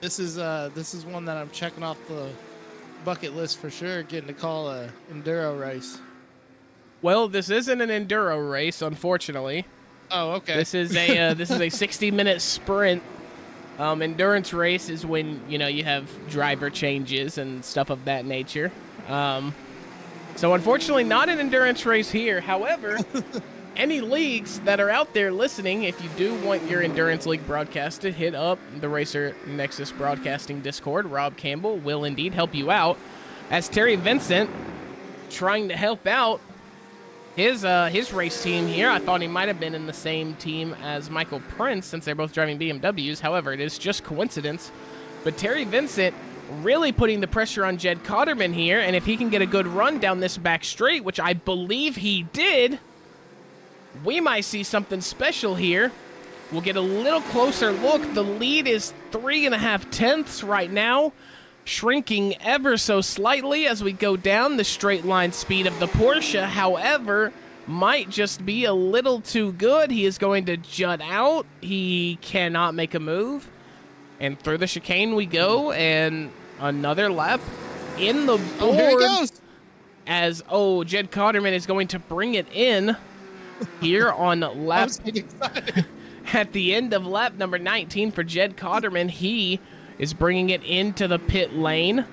this is one that I'm checking off the bucket list for sure, getting to call a enduro race. Well, this isn't an enduro race, unfortunately. Oh, okay. This is a 60-minute sprint. Endurance race is when you have driver changes and stuff of that nature. So unfortunately, not an endurance race here. However, any leagues that are out there listening, if you do want your endurance league broadcasted, hit up the Racer Nexus Broadcasting Discord. Rob Campbell will indeed help you out. As Terry Vincent trying to help out his race team here. I thought he might have been in the same team as Michael Prince, since they're both driving BMWs. However, it is just coincidence. But Terry Vincent really putting the pressure on Jed Cotterman here, and if he can get a good run down this back straight, which I believe he did, we might see something special here. We'll get a little closer look. The lead is 3.5 tenths right now, shrinking ever so slightly as we go down the straight line speed of the Porsche. However, might just be a little too good. He is going to jut out. He cannot make a move. And through the chicane we go, and another lap in the board. Oh, here he goes. As, Jed Cotterman is going to bring it in here on lap at the end of lap number 19 for Jed Cotterman. He is bringing it into the pit lane.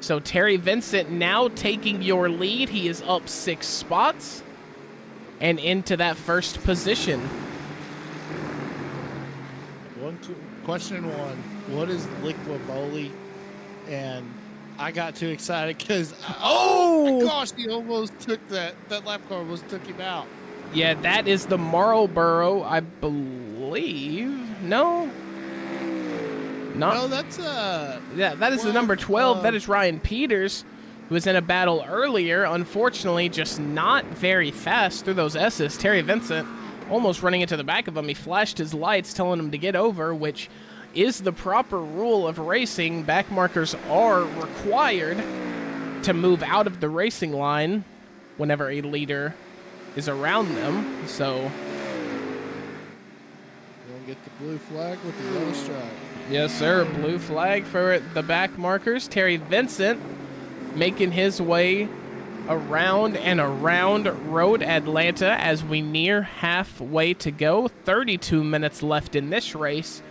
So Terry Vincent now taking your lead. He is up 6 spots and into that first position. Question 1, what is liquid moly? And I got too excited because my gosh, he almost took that lap car almost took him out. Yeah, that is the Marlboro, I believe. No, that's yeah, that is the number 12. That is Ryan Peters, who was in a battle earlier. Unfortunately, just not very fast through those S's. Terry Vincent almost running into the back of him. He flashed his lights, telling him to get over, which is the proper rule of racing. Back markers are required to move out of the racing line whenever a leader is around them. So we'll get the blue flag with the yellow stripe. Yes, sir. Blue flag for the back markers. Terry Vincent making his way around and around Road Atlanta as we near halfway to go. 32 minutes left in this race.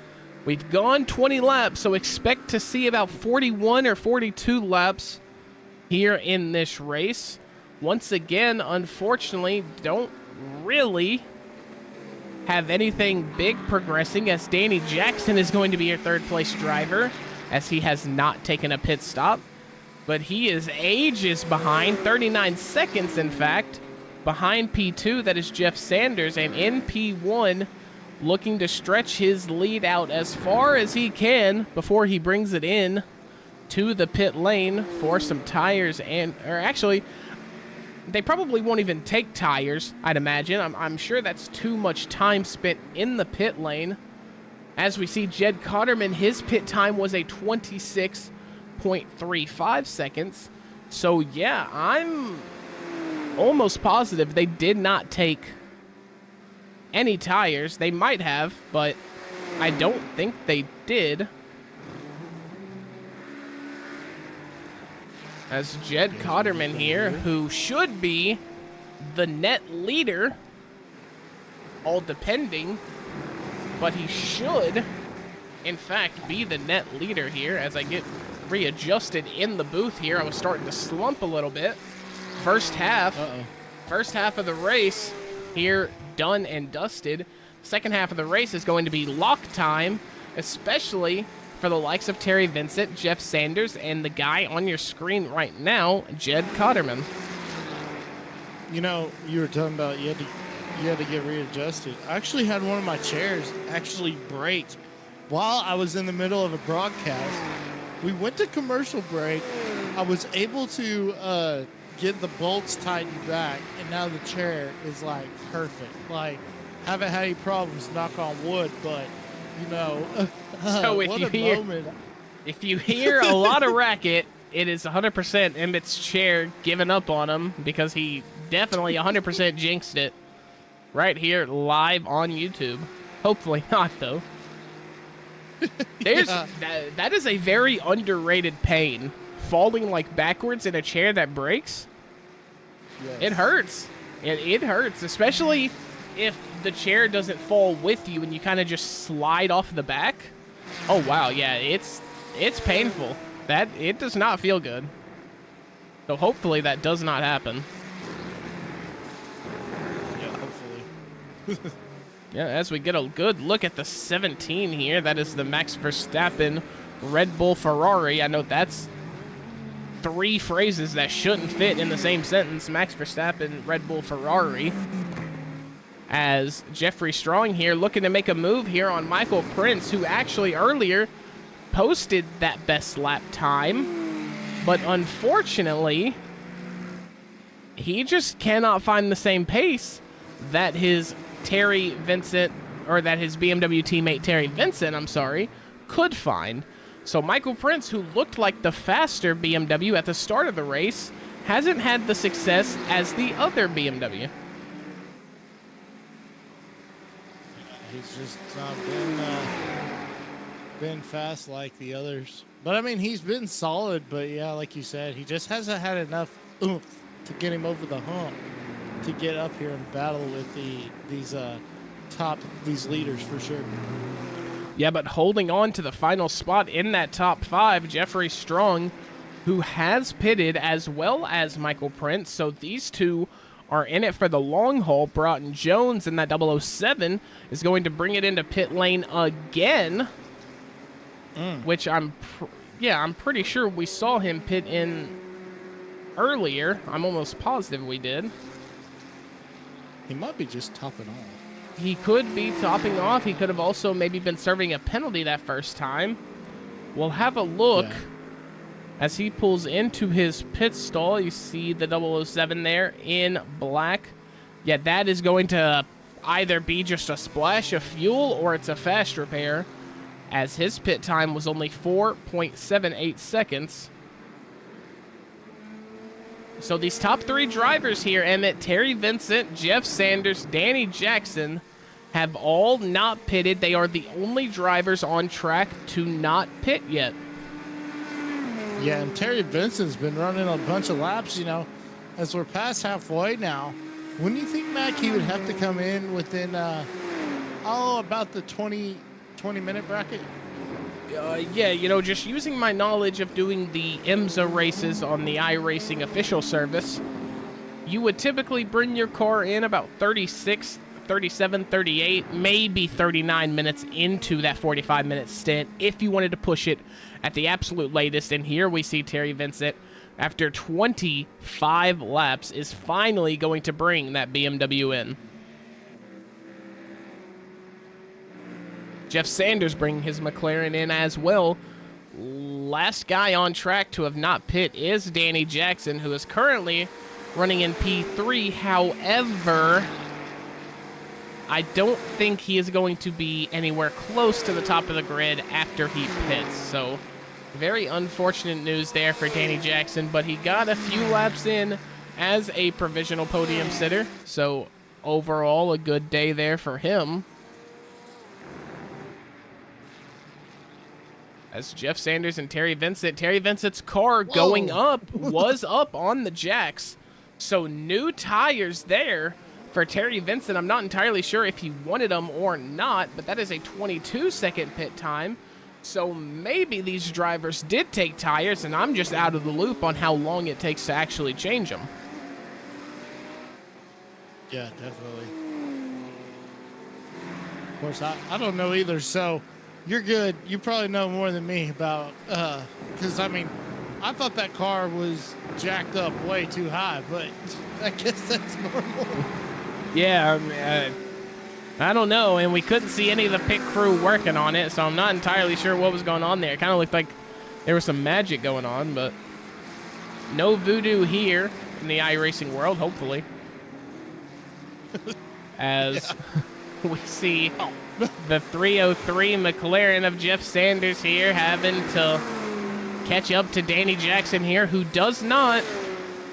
We've gone 20 laps, so expect to see about 41 or 42 laps here in this race. Once again, unfortunately, don't really have anything big progressing, as Danny Jackson is going to be your third place driver, as he has not taken a pit stop. But he is ages behind, 39 seconds in fact, behind P2, that is Jeff Sanders, and in P1, looking to stretch his lead out as far as he can before he brings it in to the pit lane for some tires, or actually, they probably won't even take tires, I'd imagine. I'm sure that's too much time spent in the pit lane. As we see Jed Cotterman, his pit time was a 26.35 seconds. So yeah, I'm almost positive they did not take any tires. They might have, but I don't think they did. As Jed Cotterman here, who should be the net leader, all depending, but he should, in fact, be the net leader here. As I get readjusted in the booth here, I was starting to slump a little bit. First half of the race here, done and dusted. Second half of the race is going to be lock time, especially for the likes of Terry Vincent, Jeff Sanders, and the guy on your screen right now, Jed Cotterman. You know, you were talking about you had to get readjusted. I actually had one of my chairs actually break while I was in the middle of a broadcast. We went to commercial break. I was able to get the bolts tightened back, and now the chair is like perfect. Like, haven't had any problems, knock on wood, but you know. So if you hear a lot of racket, it is 100% Emmett's chair giving up on him, because he definitely 100% jinxed it right here live on YouTube. Hopefully not, though. That is a very underrated pain. Falling like backwards in a chair that breaks. Yes. It hurts. It hurts, especially if the chair doesn't fall with you and you kind of just slide off the back. Oh wow, yeah, it's painful. It does not feel good. So hopefully that does not happen. Yeah, hopefully. Yeah, as we get a good look at the 17 here, that is the Max Verstappen Red Bull Ferrari. I know that's three phrases that shouldn't fit in the same sentence. Max Verstappen Red Bull Ferrari. As Jeffrey Strong here looking to make a move here on Michael Prince, who actually earlier posted that best lap time, but unfortunately he just cannot find the same pace that his BMW teammate Terry Vincent, could find. So Michael Prince, who looked like the faster BMW at the start of the race, hasn't had the success as the other BMW. He's just not been fast like the others. But I mean, he's been solid, but yeah, like you said, he just hasn't had enough oomph to get him over the hump to get up here and battle with these leaders for sure. Yeah, but holding on to the final spot in that top five, Jeffrey Strong, who has pitted, as well as Michael Prince. So these two are in it for the long haul. Broughton Jones in that 007 is going to bring it into pit lane again, which I'm pretty sure we saw him pit in earlier. I'm almost positive we did. He might be just topping off. He could be topping off. He could have also maybe been serving a penalty that first time. We'll have a look. Yeah. As he pulls into his pit stall, you see the 007 there in black. Yeah, that is going to either be just a splash of fuel or it's a fast repair, as his pit time was only 4.78 seconds. So these top three drivers here, Emmett, Terry Vincent, Jeff Sanders, Danny Jackson, have all not pitted. They are the only drivers on track to not pit yet. Yeah, and Terry Vincent's been running a bunch of laps, you know, as we're past halfway now. Wouldn't you think, Mac, he would have to come in within, about the 20-minute bracket? Yeah, you know, just using my knowledge of doing the IMSA races on the iRacing official service, you would typically bring your car in about 36, 37, 38, maybe 39 minutes into that 45-minute stint if you wanted to push it at the absolute latest. And here we see Terry Vincent, after 25 laps, is finally going to bring that BMW in. Jeff Sanders bringing his McLaren in as well. Last guy on track to have not pit is Danny Jackson, who is currently running in P3. However, I don't think he is going to be anywhere close to the top of the grid after he pits. So, very unfortunate news there for Danny Jackson, but he got a few laps in as a provisional podium sitter. So, overall, a good day there for him. As Jeff Sanders and Terry Vincent's car going up was up on the jacks. So new tires there for Terry Vincent. I'm not entirely sure if he wanted them or not, but that is a 22-second pit time. So maybe these drivers did take tires, and I'm just out of the loop on how long it takes to actually change them. Yeah, definitely. Of course, I don't know either, so you're good. You probably know more than me about, because, I mean, I thought that car was jacked up way too high, but I guess that's normal. Yeah, I don't know, and we couldn't see any of the pit crew working on it, so I'm not entirely sure what was going on there. It kind of looked like there was some magic going on, but no voodoo here in the iRacing world, hopefully. As we see the 303 McLaren of Jeff Sanders here having to catch up to Danny Jackson here, who does not,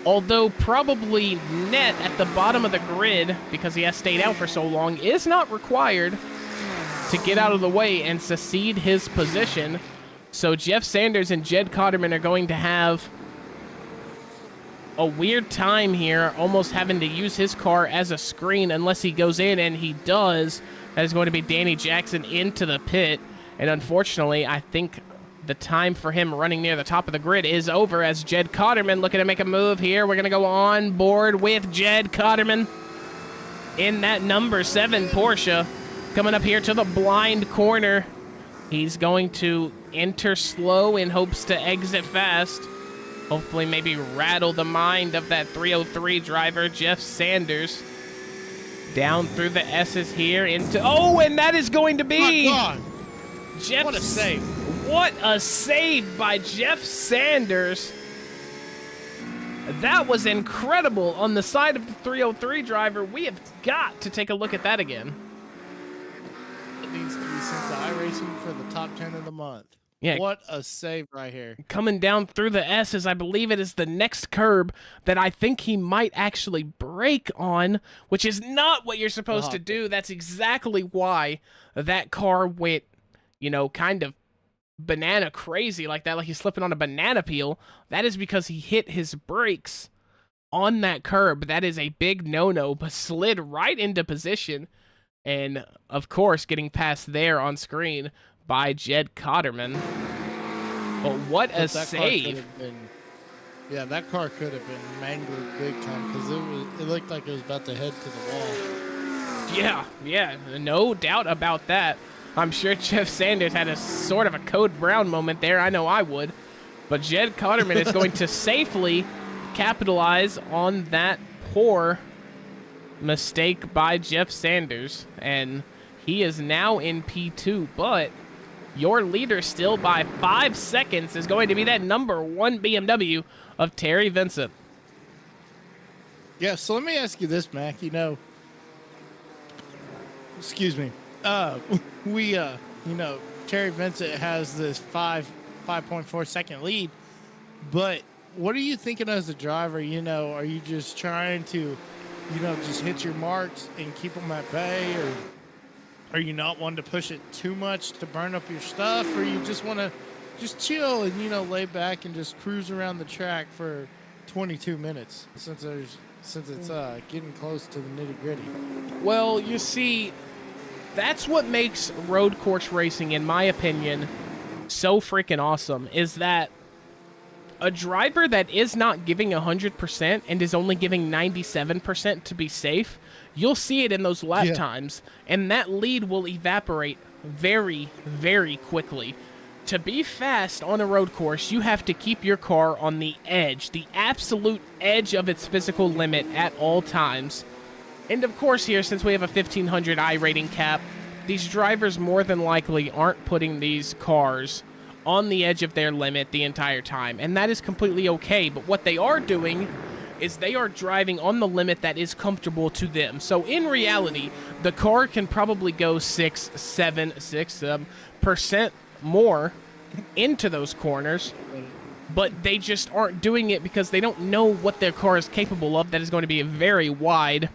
although probably net at the bottom of the grid because he has stayed out for so long, is not required to get out of the way and secede his position. So Jeff Sanders and Jed Cotterman are going to have a weird time here, almost having to use his car as a screen unless he goes in, and he does. That is going to be Danny Jackson into the pit, and unfortunately, I think the time for him running near the top of the grid is over as Jed Cotterman looking to make a move here. We're going to go on board with Jed Cotterman in that number 7 Porsche. Coming up here to the blind corner. He's going to enter slow in hopes to exit fast. Hopefully maybe rattle the mind of that 303 driver, Jeff Sanders. Down through the S's here into... Oh, and that is going to be... My God. Jeff, what a save. What a save by Jeff Sanders. That was incredible on the side of the 303 driver. We have got to take a look at that again. It needs to be sent to iRacing for the top 10 of the month. Yeah. What a save right here. Coming down through the S's, I believe it is the next curb that I think he might actually brake on, which is not what you're supposed to do. That's exactly why that car went, you know, kind of banana crazy like that, like he's slipping on a banana peel. That is because he hit his brakes on that curb. That is a big no-no, but slid right into position. And, of course, getting past there on screen by Jed Cotterman. But what a save. Yeah, that car could have been mangled big time because it looked like it was about to head to the wall. Yeah, no doubt about that. I'm sure Jeff Sanders had a sort of a Code Brown moment there. I know I would. But Jed Cotterman is going to safely capitalize on that poor mistake by Jeff Sanders. And he is now in P2, but your leader still by 5 seconds is going to be that number 1 BMW of Terry Vincent. Yeah, so let me ask you this, Mac. You know, excuse me. Terry Vincent has this 5.4 second lead, but what are you thinking as a driver? You know, are you just trying to, you know, just hit your marks and keep them at bay, or are you not wanting to push it too much to burn up your stuff, or you just want to just chill and, you know, lay back and just cruise around the track for 22 minutes since it's getting close to the nitty gritty? Well, you see, that's what makes road course racing, in my opinion, so freaking awesome is that a driver that is not giving 100% and is only giving 97% to be safe, you'll see it in those lap times, and that lead will evaporate very, very quickly. To be fast on a road course, you have to keep your car on the edge, the absolute edge of its physical limit at all times. And of course here, since we have a 1500 I rating cap, these drivers more than likely aren't putting these cars on the edge of their limit the entire time, and that is completely okay. But what they are doing is they are driving on the limit that is comfortable to them. So in reality, the car can probably go 6% more into those corners, but they just aren't doing it because they don't know what their car is capable of. That is going to be a very wide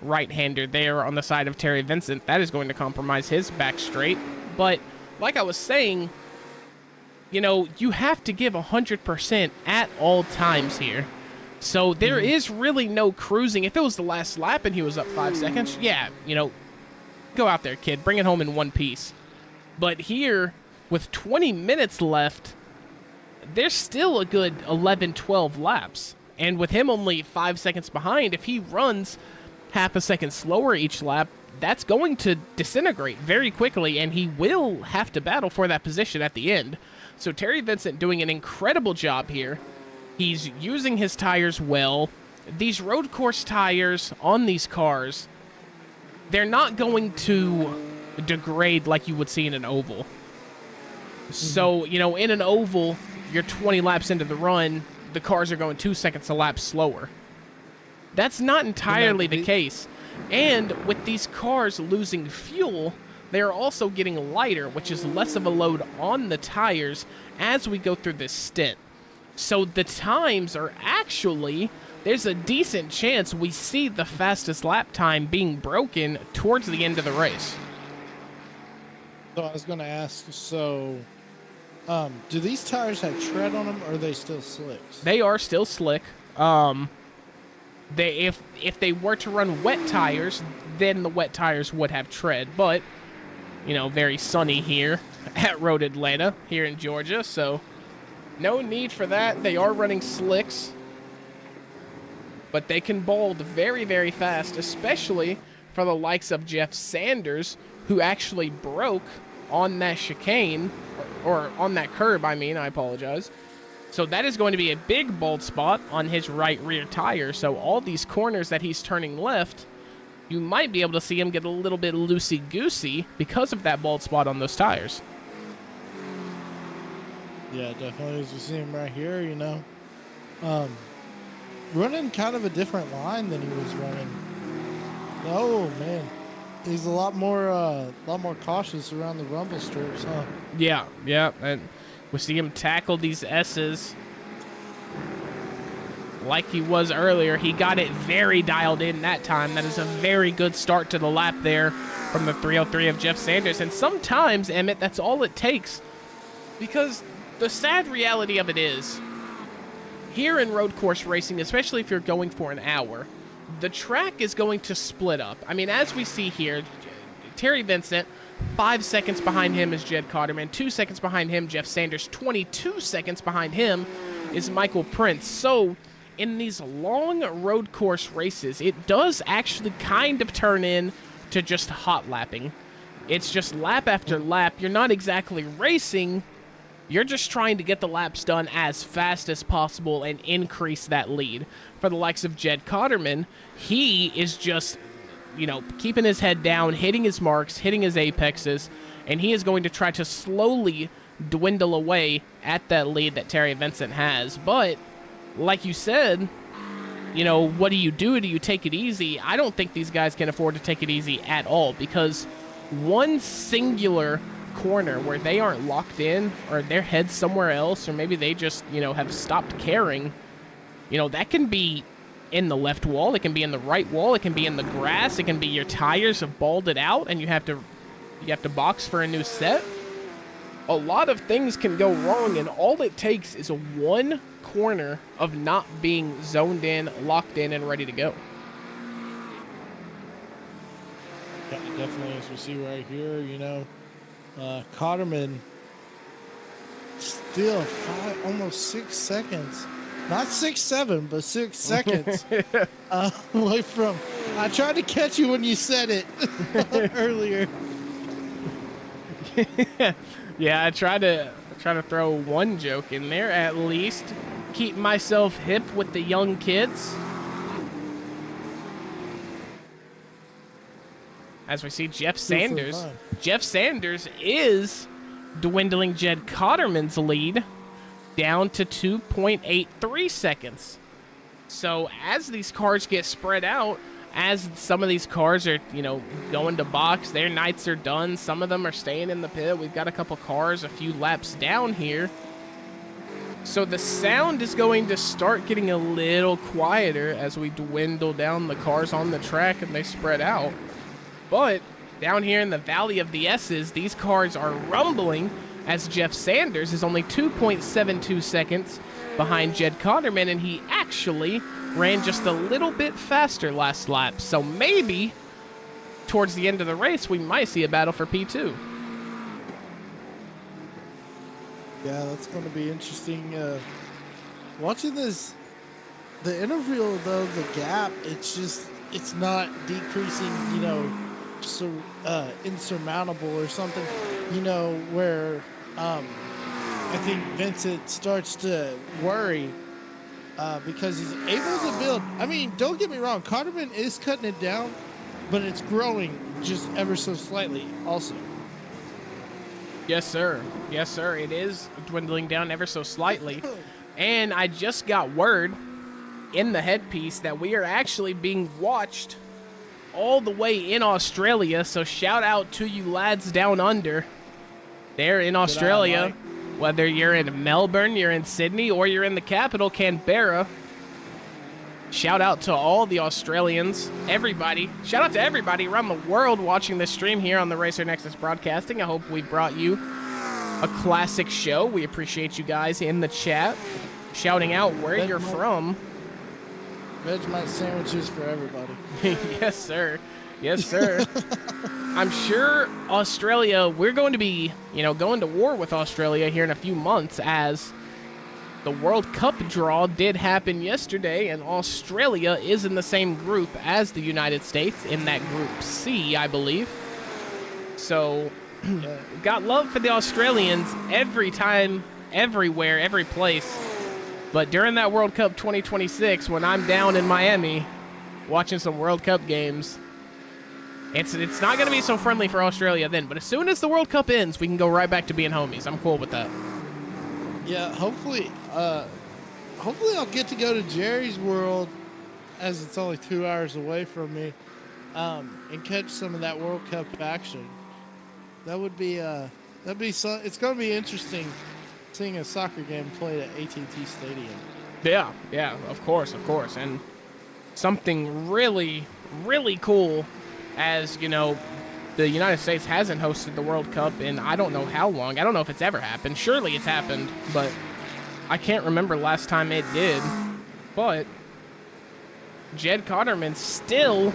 right-hander there on the side of Terry Vincent. That is going to compromise his back straight. But like I was saying, you know, you have to give 100% at all times here. So there is really no cruising. If it was the last lap and he was up 5 seconds, yeah, you know, go out there, kid. Bring it home in one piece. But here, with 20 minutes left, there's still a good 11, 12 laps. And with him only 5 seconds behind, if he runs half a second slower each lap, that's going to disintegrate very quickly, and he will have to battle for that position at the end. So Terry Vincent doing an incredible job here. He's using his tires well. These road course tires on these cars, they're not going to degrade like you would see in an oval. So, you know, in an oval, you're 20 laps into the run, the cars are going 2 seconds a lap slower. That's not entirely the case. And with these cars losing fuel, they're also getting lighter, which is less of a load on the tires as we go through this stint. So the times are actually, there's a decent chance we see the fastest lap time being broken towards the end of the race. So I was going to ask, so do these tires have tread on them, or are they still slicks? They are still slick. If they were to run wet tires, then the wet tires would have tread. But, you know, very sunny here at Road Atlanta here in Georgia, so no need for that. They are running slicks, but they can bold very, very fast, especially for the likes of Jeff Sanders, who actually broke on that chicane, or on that curb, I apologize. So that is going to be a big bald spot on his right rear tire. So all these corners that he's turning left, you might be able to see him get a little bit loosey-goosey because of that bald spot on those tires. Yeah, definitely. As you see him right here, you know, running kind of a different line than he was running. Oh man, he's a lot more cautious around the rumble strips, huh? Yeah, and we see him tackle these S's like he was earlier. He got it very dialed in that time. That is a very good start to the lap there from the 303 of Jeff Sanders. And sometimes, Emmett, that's all it takes, because the sad reality of it is, here in road course racing, especially if you're going for an hour, the track is going to split up. I mean, as we see here, Terry Vincent, 5 seconds behind him is Jed Cotterman, 2 seconds behind him, Jeff Sanders, 22 seconds behind him is Michael Prince. So in these long road course races, it does actually kind of turn in to just hot lapping. It's just lap after lap. You're not exactly racing. You're just trying to get the laps done as fast as possible and increase that lead. For the likes of Jed Cotterman, he is just, you know, keeping his head down, hitting his marks, hitting his apexes, and he is going to try to slowly dwindle away at that lead that Terry Vincent has. But, like you said, you know, what do you do? Do you take it easy? I don't think these guys can afford to take it easy at all, because one singular corner where they aren't locked in, or their head's somewhere else, or maybe they just, you know, have stopped caring, you know, that can be in the left wall, it can be in the right wall, it can be in the grass, it can be your tires have balded out and you have to box for a new set. A lot of things can go wrong, and all it takes is a one corner of not being zoned in, locked in, and ready to go. Yeah, definitely, as we see right here, you know, Cotterman, still almost 6 seconds. Not 6-7, but 6 seconds away from. I tried to catch you when you said it earlier. Yeah, I try to throw one joke in there at least. Keep myself hip with the young kids. As we see Jeff Sanders. Jeff Sanders is dwindling Jed Cotterman's lead down to 2.83 seconds. So as these cars get spread out, as some of these cars are, going to box, their nights are done. Some of them are staying in the pit. We've got a couple cars a few laps down here. So the sound is going to start getting a little quieter as we dwindle down the cars on the track and they spread out. But down here in the Valley of the S's, these cars are rumbling as Jeff Sanders is only 2.72 seconds behind Jed Cotterman, and he actually ran just a little bit faster last lap. So maybe towards the end of the race, we might see a battle for P2. Yeah, that's going to be interesting. Watching this, the interval, though, the gap, it's not decreasing, so insurmountable or something, where I think Vincent starts to worry because he's able to build. I mean, don't get me wrong, Cotterman is cutting it down, but it's growing just ever so slightly also. Yes, sir. Yes, sir. It is dwindling down ever so slightly. And I just got word in the headpiece that we are actually being watched all the way in Australia. So shout out to you lads down under there in Australia. Whether you're in Melbourne, you're in Sydney, or you're in the capital, Canberra. Shout out to all the Australians, everybody. Shout out to everybody around the world watching this stream here on the Racer Nexus Broadcasting. I hope we brought you a classic show. We appreciate you guys in the chat shouting out where you're from. Vegemite sandwiches for everybody. Yes, sir. Yes, sir. I'm sure Australia, we're going to be, going to war with Australia here in a few months, as the World Cup draw did happen yesterday, and Australia is in the same group as the United States, in that Group C, I believe. So, got love for the Australians every time, everywhere, every place. But during that World Cup 2026, when I'm down in Miami watching some World Cup games, it's not going to be so friendly for Australia then. But as soon as the World Cup ends, we can go right back to being homies. I'm cool with that. Yeah, hopefully I'll get to go to Jerry's World, as it's only 2 hours away from me, and catch some of that World Cup action. That would be it's going to be interesting seeing a soccer game played at AT&T Stadium. Yeah, of course, and something really, really cool, as the United States hasn't hosted the World Cup in I don't know how long. I don't know if it's ever happened. Surely it's happened, but I can't remember last time it did. But Jed Cotterman still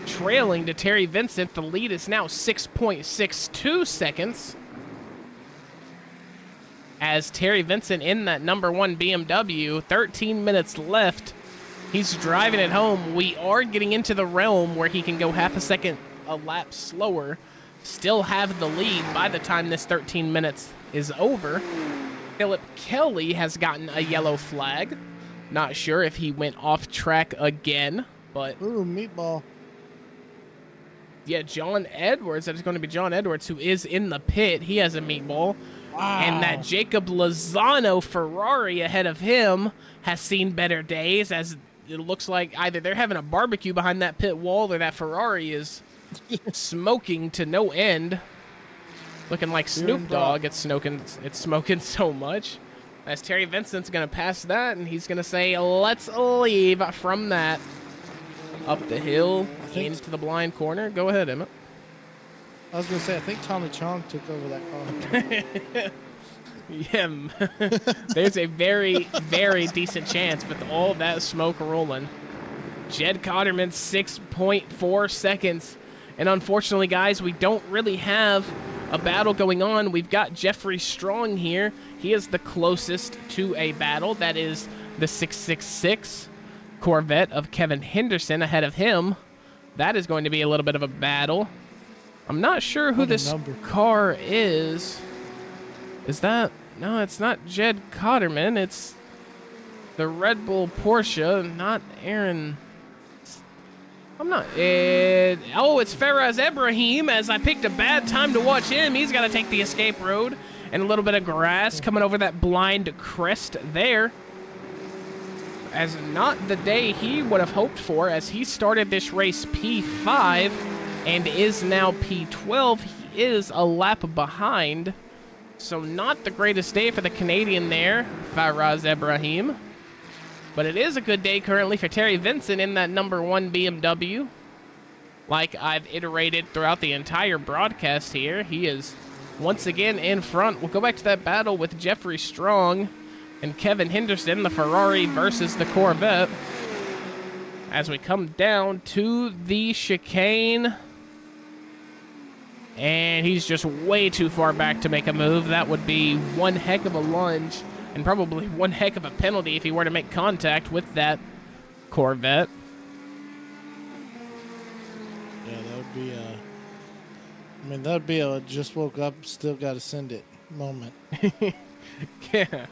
trailing to Terry Vincent. The lead is now 6.62 seconds. As Terry Vincent in that number one BMW, 13 minutes left. He's driving it home. We are getting into the realm where he can go half a second a lap slower, still have the lead by the time this 13 minutes is over. Philip Kelly has gotten a yellow flag. Not sure if he went off track again, but... Ooh, meatball. Yeah, John Edwards. That is going to be John Edwards, who is in the pit. He has a meatball. Wow. And that Jacob Lozano Ferrari ahead of him has seen better days, as it looks like either they're having a barbecue behind that pit wall or that Ferrari is smoking to no end. Looking like Snoop Dogg. It's smoking so much. As Terry Vincent's going to pass that, and he's going to say, let's leave from that. Up the hill, into the blind corner. Go ahead, Emmett. I was going to say, I think Tommy Chong took over that car. Yeah, there's a very, very decent chance with all that smoke rolling. Jed Cotterman, 6.4 seconds. And unfortunately, guys, we don't really have a battle going on. We've got Jeffrey Strong here. He is the closest to a battle. That is the 666 Corvette of Kevin Henderson ahead of him. That is going to be a little bit of a battle. I'm not sure who this car is. Is that... No, it's not Jed Cotterman. It's the Red Bull Porsche, not Aaron... I'm not... oh, it's Faraz Ibrahim, as I picked a bad time to watch him. He's got to take the escape road. And a little bit of grass coming over that blind crest there. As not the day he would have hoped for, as he started this race P5 and is now P12. He is a lap behind. So not the greatest day for the Canadian there, Faraz Ibrahim. But it is a good day currently for Terry Vincent in that #1 BMW. Like I've iterated throughout the entire broadcast here, he is once again in front. We'll go back to that battle with Jeffrey Strong and Kevin Henderson, the Ferrari versus the Corvette. As we come down to the chicane. And he's just way too far back to make a move. That would be one heck of a lunge. And probably one heck of a penalty if he were to make contact with that Corvette. Yeah, that would be that would be a just woke up, still got to send it moment. Yeah,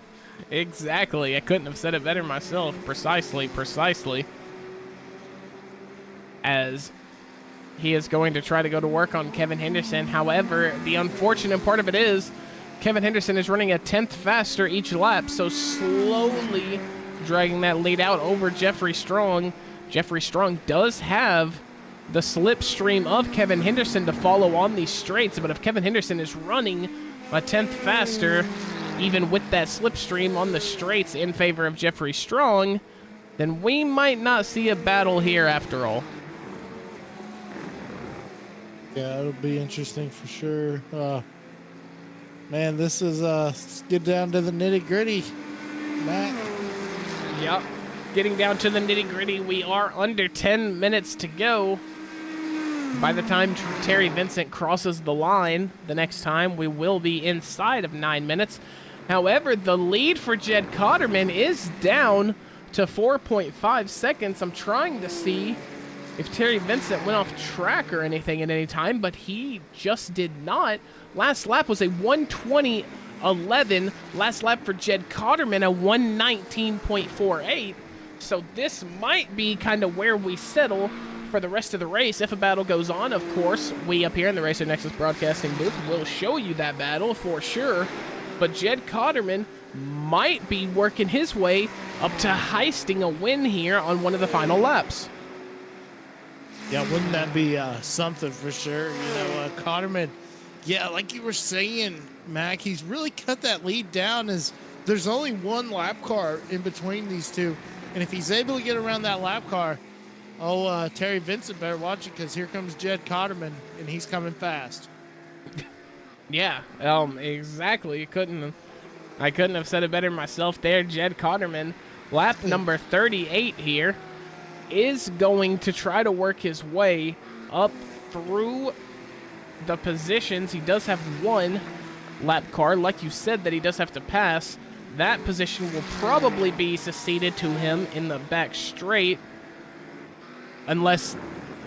exactly. I couldn't have said it better myself. Precisely. As he is going to try to go to work on Kevin Henderson. However, the unfortunate part of it is Kevin Henderson is running a 10th faster each lap, so slowly dragging that lead out over Jeffrey Strong. Jeffrey Strong does have the slipstream of Kevin Henderson to follow on these straights, but if Kevin Henderson is running a 10th faster, even with that slipstream on the straights in favor of Jeffrey Strong, then we might not see a battle here after all. Yeah, it'll be interesting for sure. Man, this is let's get down to the nitty gritty, Matt. Yep, getting down to the nitty gritty. We are under 10 minutes to go. By the time Terry Vincent crosses the line the next time, we will be inside of 9 minutes. However, the lead for Jed Cotterman is down to 4.5 seconds. I'm trying to see if Terry Vincent went off track or anything at any time, but he just did not. Last lap was a 1:20.11. Last lap for Jed Cotterman, a 1:19.48. So this might be kind of where we settle for the rest of the race. If a battle goes on, of course, we up here in the Racer Nexus Broadcasting booth will show you that battle for sure. But Jed Cotterman might be working his way up to heisting a win here on one of the final laps. Yeah, wouldn't that be something for sure? You know, Cotterman, yeah, like you were saying, Mac, he's really cut that lead down as there's only one lap car in between these two. And if he's able to get around that lap car, Terry Vincent better watch it because here comes Jed Cotterman, and he's coming fast. Yeah, exactly. I couldn't have said it better myself there. Jed Cotterman, lap number 38 here, is going to try to work his way up through the positions. He does have one lap car, like you said, that he does have to pass. That position will probably be succeeded to him in the back straight, unless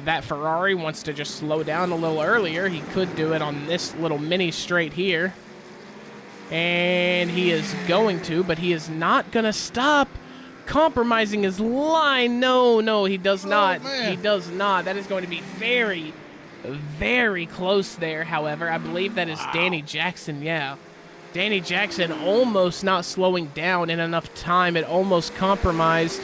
that Ferrari wants to just slow down a little earlier. He could do it on this little mini straight here. And he is going to, but he is not going to stop. Compromising his line. No, he does not. Man. He does not. That is going to be very, very close there, however. I believe that is Danny Jackson, yeah. Danny Jackson almost not slowing down in enough time. It almost compromised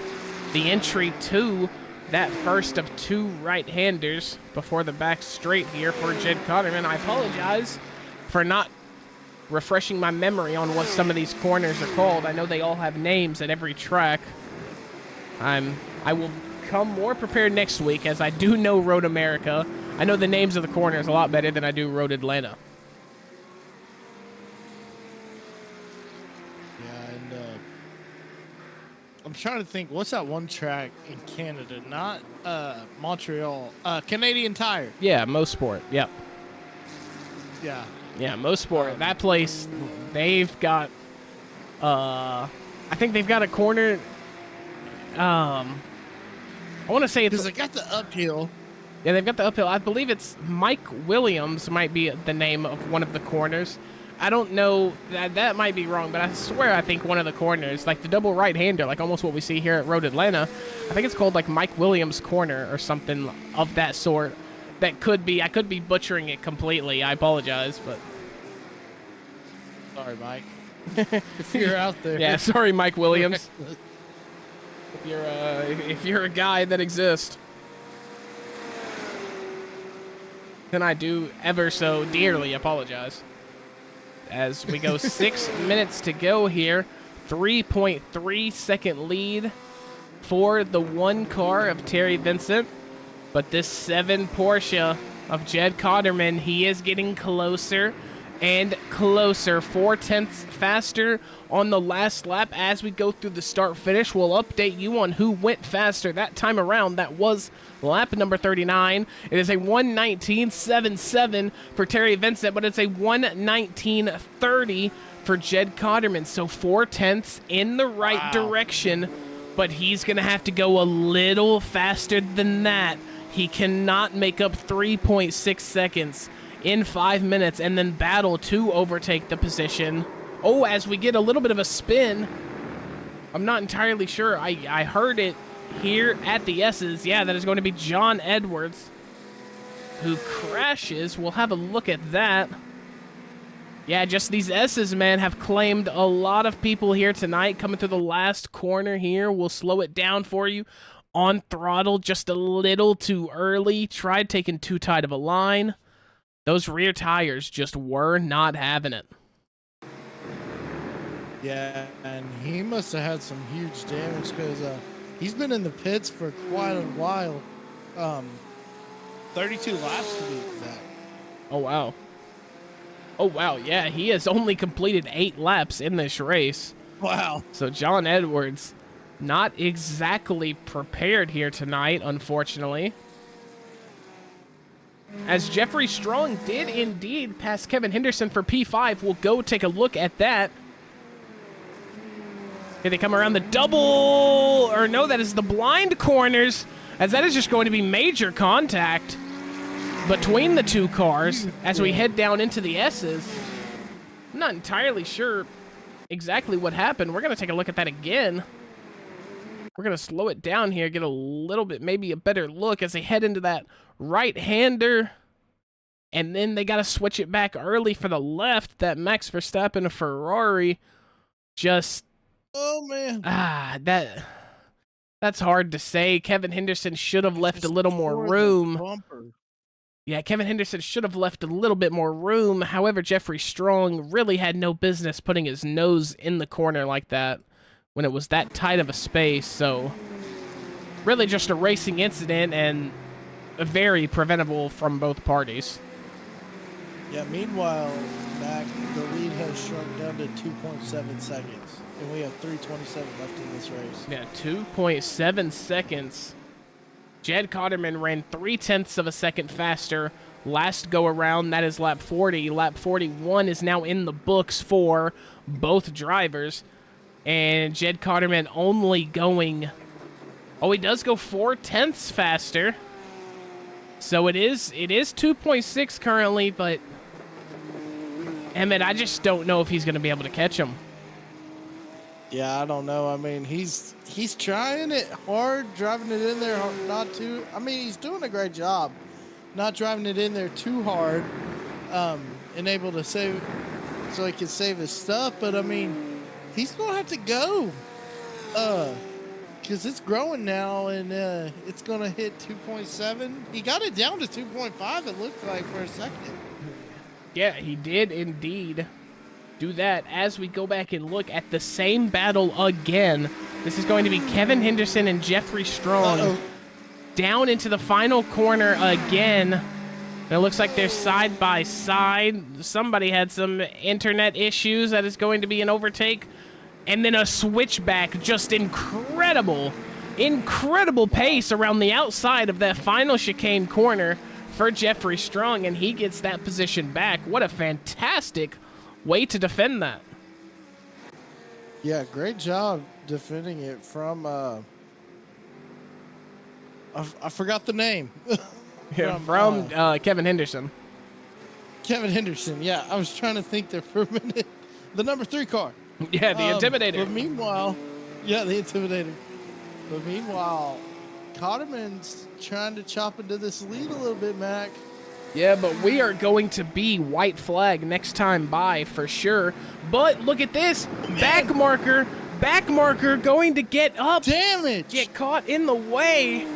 the entry to that first of two right-handers before the back straight here for Jed Cotterman. I apologize for not refreshing my memory on what some of these corners are called. I know they all have names at every track. I will come more prepared next week, as I do know Road America. I know the names of the corners a lot better than I do Road Atlanta. Yeah, and I'm trying to think, what's that one track in Canada? Not Montreal. Canadian Tire. Yeah, Mosport. Yep. Yeah. Yeah, Mosport. That place, they've got, I think they've got a corner. I want to say it's. Because they got the uphill. Yeah, they've got the uphill. I believe it's Mike Williams might be the name of one of the corners. I don't know, that might be wrong, but I swear I think one of the corners, like the double right-hander, like almost what we see here at Road Atlanta, I think it's called like Mike Williams Corner or something of that sort. That could be, I could be butchering it completely. I apologize, but. Sorry, Mike. If you're out there. Yeah, sorry, Mike Williams. If you're a guy that exists. Then I do ever so dearly apologize. As we go 6 minutes to go here, 3.3 second lead for the one car of Terry Vincent. But this 7 Porsche of Jed Cotterman, he is getting closer and closer. 0.4 faster on the last lap. As we go through the start finish, we'll update you on who went faster that time around. That was lap number 39. It is a 1:19.77 for Terry Vincent, but it's a 1:19.30 for Jed Cotterman. So 0.4 in the right direction, but he's going to have to go a little faster than that. He cannot make up 3.6 seconds in 5 minutes and then battle to overtake the position. Oh, as we get a little bit of a spin. I'm not entirely sure. I heard it here at the S's. Yeah, that is going to be John Edwards who crashes. We'll have a look at that. Yeah, just these S's, man, have claimed a lot of people here tonight. Coming through the last corner here. We'll slow it down for you. On throttle just a little too early. Tried taking too tight of a line. Those rear tires just were not having it. Yeah, and he must have had some huge damage because he's been in the pits for quite a while. 32 laps to be exact. Oh, wow. Oh, wow, yeah, he has only completed 8 laps in this race. Wow. So John Edwards not exactly prepared here tonight, unfortunately. As Jeffrey Strong did indeed pass Kevin Henderson for P5. We'll go take a look at that. Here they come around the double, or no, that is the blind corners, as that is just going to be major contact between the two cars as we head down into the S's. I'm not entirely sure exactly what happened. We're going to take a look at that again. We're going to slow it down here, get a little bit, maybe a better look as they head into that right-hander. And then they got to switch it back early for the left. That Max Verstappen Ferrari just... Oh, man. That's hard to say. Kevin Henderson should have left a little more room. Yeah, Kevin Henderson should have left a little bit more room. However, Jeffrey Strong really had no business putting his nose in the corner like that when it was that tight of a space. So really just a racing incident and very preventable from both parties. Yeah, meanwhile, Mac, the lead has shrunk down to 2.7 seconds, and we have 3:27 left in this race. Yeah, 2.7 seconds. Jed Cotterman ran 0.3 of a second faster last go around. That is lap 40. Lap 41 is now in the books for both drivers. And Jed Cotterman only going... Oh, he does go 0.4 faster. So it is 2.6 currently, but... Emmett, I just don't know if he's going to be able to catch him. Yeah, I don't know. I mean, he's trying it hard, driving it in there not too. I mean, he's doing a great job, not driving it in there too hard, and able to save, so he can save his stuff. But I mean, he's gonna have to go, because it's growing now, and it's gonna hit 2.7. He got it down to 2.5. It looked like for a second. Yeah, he did indeed do that. As we go back and look at the same battle again, this is going to be Kevin Henderson and Jeffrey Strong down into the final corner again. And it looks like they're side by side. Somebody had some internet issues. That is going to be an overtake. And then a switchback. Just incredible pace around the outside of that final chicane corner for Jeffrey Strong, and he gets that position back. What a fantastic way to defend that. Yeah, great job defending it from I forgot the name. from Kevin Henderson. Kevin Henderson. Yeah, I was trying to think there for a minute. The number 3 car. Yeah, the Intimidator. But meanwhile, yeah, the Intimidator. But meanwhile, Cotterman's trying to chop into this lead a little bit, Mac. Yeah, but we are going to be white flag next time by for sure. But look at this. Back marker going to get up. Damage. Get caught in the way.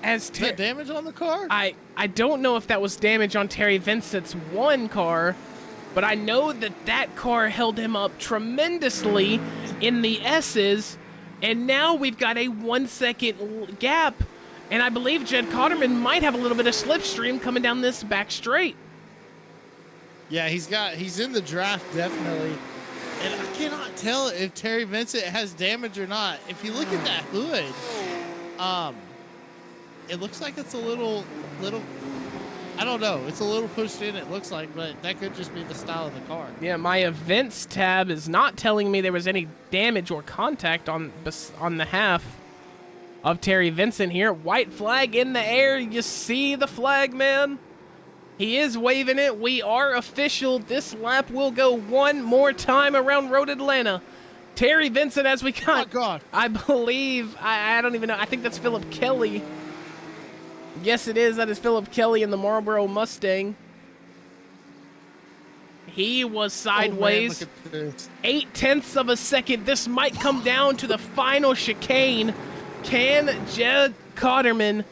Is that damage on the car? I don't know if that was damage on Terry Vincent's one car, but I know that car held him up tremendously in the S's, and now we've got a 1 second gap, and I believe Jed Cotterman might have a little bit of slipstream coming down this back straight. Yeah, he's in the draft definitely, and I cannot tell if Terry Vincent has damage or not. If you look at that hood, it looks like it's a little, I don't know. It's a little pushed in, it looks like, but that could just be the style of the car. Yeah, my events tab is not telling me there was any damage or contact on the half of Terry Vincent here. White flag in the air. You see the flag, man? He is waving it. We are official. This lap will go one more time around Road Atlanta. Terry Vincent, as we got, oh my God. I believe, I don't even know. I think that's Philip Kelly. Yes, it is. That is Philip Kelly in the Marlboro Mustang. He was sideways. Oh, man, look at this. 0.8 of a second. This might come down to the final chicane. Can Jed Cotterman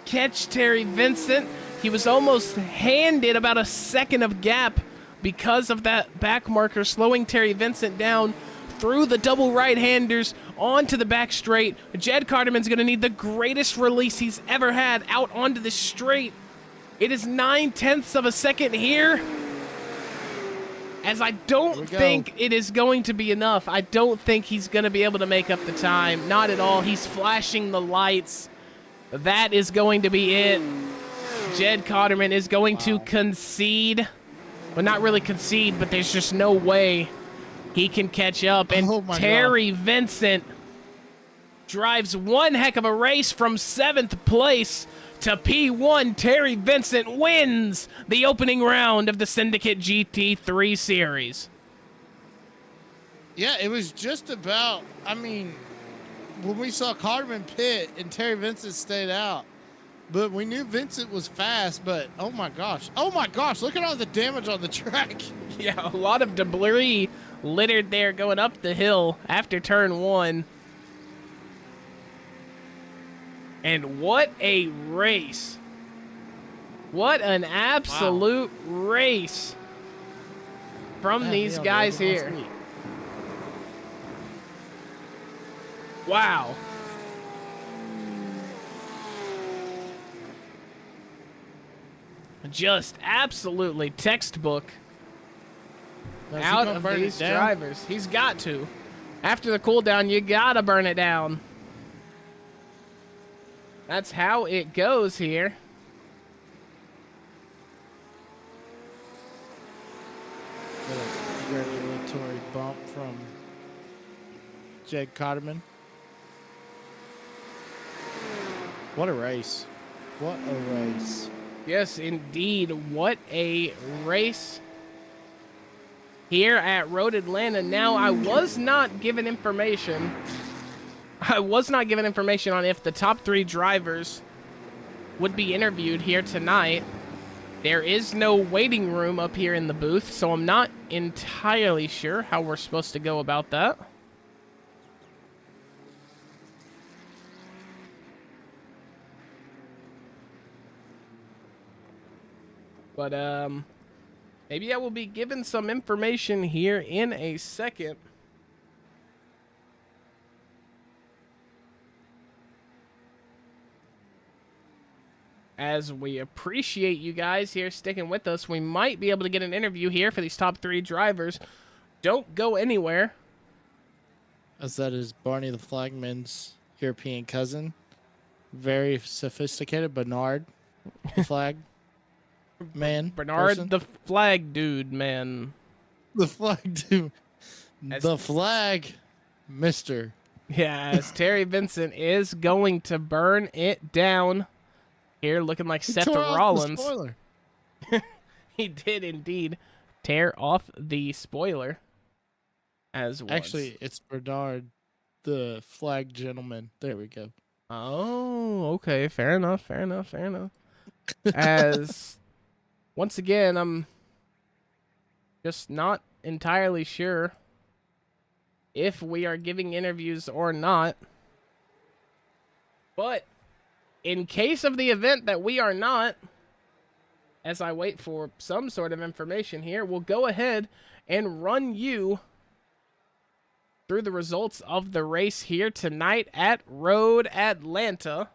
catch Terry Vincent? He was almost handed about a second of gap because of that back marker, slowing Terry Vincent down through the double right-handers onto the back straight. Jed Cotterman's going to need the greatest release he's ever had out onto the straight. It is 0.9 of a second here, as I don't think it is going to be enough. I don't think he's going to be able to make up the time. Not at all. He's flashing the lights. That is going to be it. Jed Cotterman is going to concede. Well, not really concede, but there's just no way he can catch up. And Terry Vincent drives one heck of a race from 7th place to P1. Terry Vincent wins the opening round of the Syndicate GT3 series. Yeah, it was just about, I mean, when we saw Cotterman pit and Terry Vincent stayed out, but we knew Vincent was fast, but oh my gosh, look at all the damage on the track. Yeah, a lot of debris littered there going up the hill after turn 1. And what a race. What an absolute race from these guys here. Wow. Just absolutely textbook out of these drivers. He's got to. After the cooldown, you gotta burn it down. That's how it goes here. Congratulatory bump from Jed Cotterman. What a race. What a race. Yes, indeed. What a race here at Road Atlanta. Now, I was not given information. On if the top 3 drivers would be interviewed here tonight. There is no waiting room up here in the booth, so I'm not entirely sure how we're supposed to go about that. But, maybe I will be given some information here in a second. As we appreciate you guys here sticking with us, we might be able to get an interview here for these top 3 drivers. Don't go anywhere. As that is Barney the Flagman's European cousin. very sophisticated. Bernard, the flag man, Bernard person. the flag dude, man. The flag dude. As- The flag, Mister. Yeah, as Terry Vincent is going to burn it down here, looking like He Seth tore off the Rollins. spoiler. He did indeed tear off the spoiler. As was. Actually, it's Bernard, the flag gentleman. There we go. Oh, okay. Fair enough. Fair enough. Fair enough. As once again, I'm just not entirely sure if we are giving interviews or not. But in case of the event that we are not, as I wait for some sort of information here, we'll go ahead and run you through the results of the race here tonight at Road Atlanta.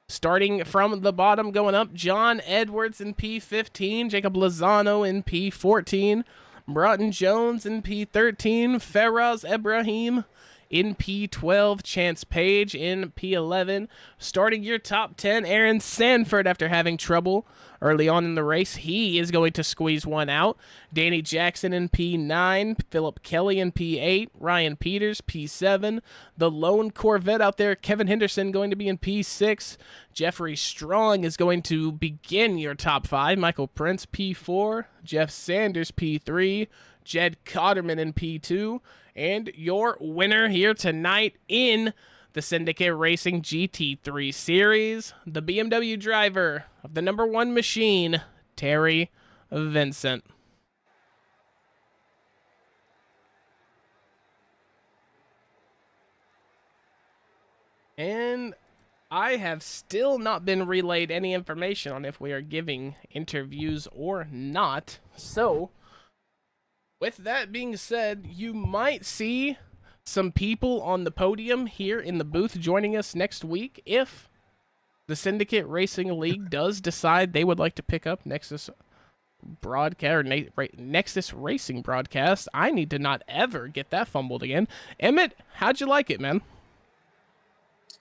Starting from the bottom, going up, John Edwards in P15, Jacob Lozano in P14, Broughton Jones in P13, Feraz Ibrahim in P12, Chance Page in P11. Starting your top 10, Aaron Sanford, after having trouble early on in the race, he is going to squeeze one out. Danny Jackson in P9, Philip Kelly in P8, Ryan Peters P7, the lone Corvette out there, Kevin Henderson, going to be in P6. Jeffrey Strong is going to begin your top 5. Michael Prince P4, Jeff Sanders P3, Jed Cotterman in P2, and your winner here tonight in the Syndicate Racing GT3 Series, the BMW driver of the number 1 machine, Terry Vincent. And I have still not been relayed any information on if we are giving interviews or not. So, with that being said, you might see some people on the podium here in the booth joining us next week if the Syndicate Racing League does decide they would like to pick up Nexus broadcast or Nexus Racing broadcast. I need to not ever get that fumbled again. Emmett, how'd you like it, man?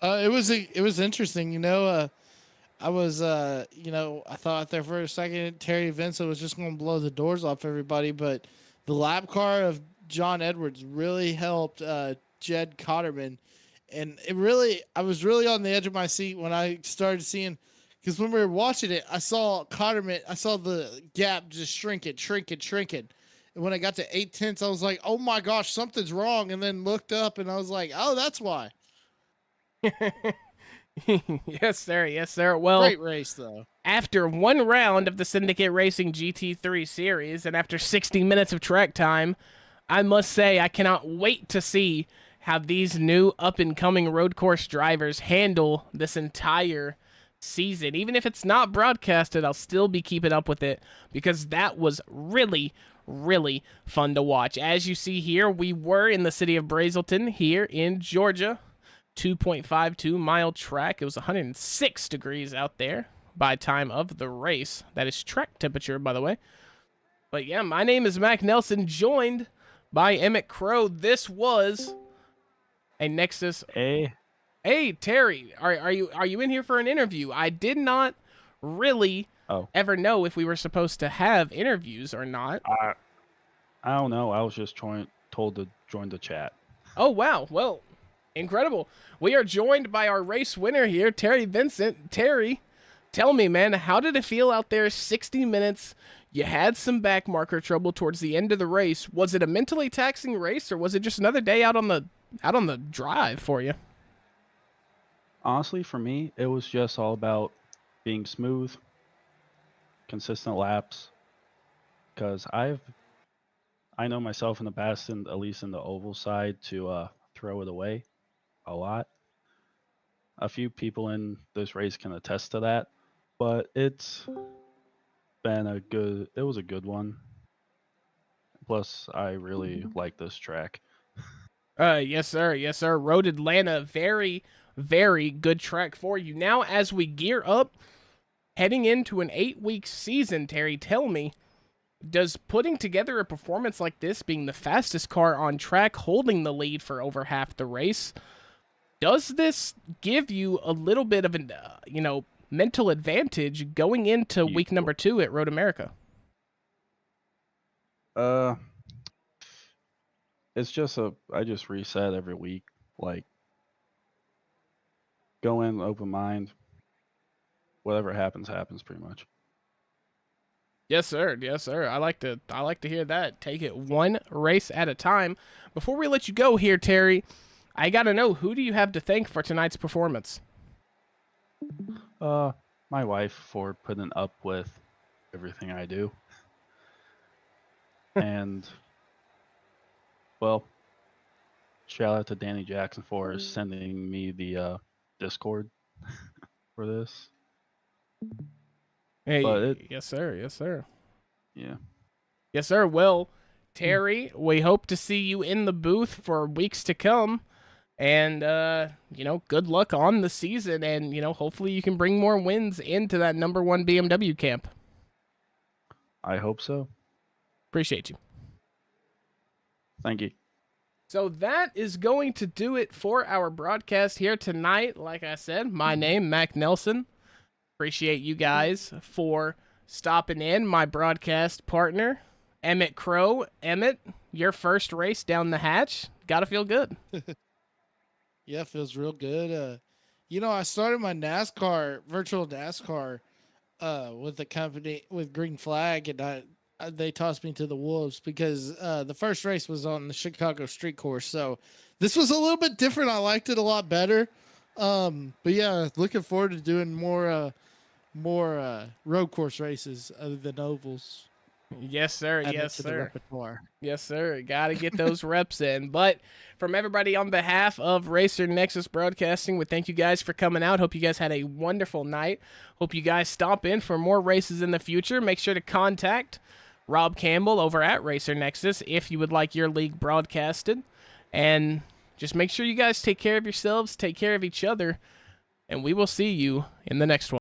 It was interesting. I was I thought there for a second Terry Vincent was just going to blow the doors off everybody, but the lap car of John Edwards really helped Jed Cotterman, and I was really on the edge of my seat when I started seeing, because when we were watching it, I saw Cotterman, I saw the gap just shrinking, and when I got to 8/10, I was like, oh my gosh, something's wrong, and then looked up and I was like, oh, that's why. Yes, sir. Yes, sir. Well, great race though. After one round of the Syndicate Racing GT3 Series, and after 60 minutes of track time, I must say I cannot wait to see how these new up-and-coming road course drivers handle this entire season. Even if it's not broadcasted, I'll still be keeping up with it, because that was really, really fun to watch. As you see here, we were in the city of Brazelton here in Georgia. 2.52-mile track. It was 106 degrees out there by time of the race. That is track temperature, by the way. But yeah, my name is Mac Nelson, joined by Emmett Crow. This was a Nexus. Hey, Terry, are you in here for an interview? I did not really ever know if we were supposed to have interviews or not. I don't know. I was just told to join the chat. Oh, wow. Well, incredible. We are joined by our race winner here, Terry Vincent. Terry, tell me, man, how did it feel out there? 60 minutes. You had some back marker trouble towards the end of the race. Was it a mentally taxing race, or was it just another day out on the drive for you? Honestly, for me, it was just all about being smooth, consistent laps. Because I know myself in the past, at least in the oval side, to throw it away a lot. A few people in this race can attest to that, but it was a good one. Plus, I really like this track. Yes, sir. Yes, sir. Road Atlanta, very, very good track for you. Now, as we gear up, heading into an 8-week season, Terry, tell me, does putting together a performance like this, being the fastest car on track, holding the lead for over half the race, Does this give you a little bit of an, mental advantage going into week number 2 at Road America? It's just I just reset every week. Like, go in open mind. Whatever happens, pretty much. Yes, sir. Yes, sir. I like to hear that. Take it one race at a time. Before we let you go here, Terry, I gotta know, who do you have to thank for tonight's performance? My wife for putting up with everything I do. And, well, shout out to Danny Jackson for sending me the Discord for this. Hey, yes, sir. Yes, sir. Yeah. Yes, sir. Well, Terry, we hope to see you in the booth for weeks to come. And, good luck on the season. And, hopefully you can bring more wins into that number 1 BMW camp. I hope so. Appreciate you. Thank you. So that is going to do it for our broadcast here tonight. Like I said, my name, Mac Nelson. Appreciate you guys for stopping in. My broadcast partner, Emmett Crow. Emmett, your first race down the hatch. Gotta feel good. Yeah, feels real good. I started my virtual NASCAR, with the company with Green Flag, and they tossed me to the Wolves because the first race was on the Chicago Street Course. So this was a little bit different. I liked it a lot better. But yeah, looking forward to doing more road course races other than ovals. Yes, sir. Add Yes, it to the sir. repertoire. Yes, sir. Got to get those reps in. But from everybody on behalf of Racer Nexus Broadcasting, we thank you guys for coming out. Hope you guys had a wonderful night. Hope you guys stop in for more races in the future. Make sure to contact Rob Campbell over at Racer Nexus if you would like your league broadcasted. And just make sure you guys take care of yourselves, take care of each other, and we will see you in the next one.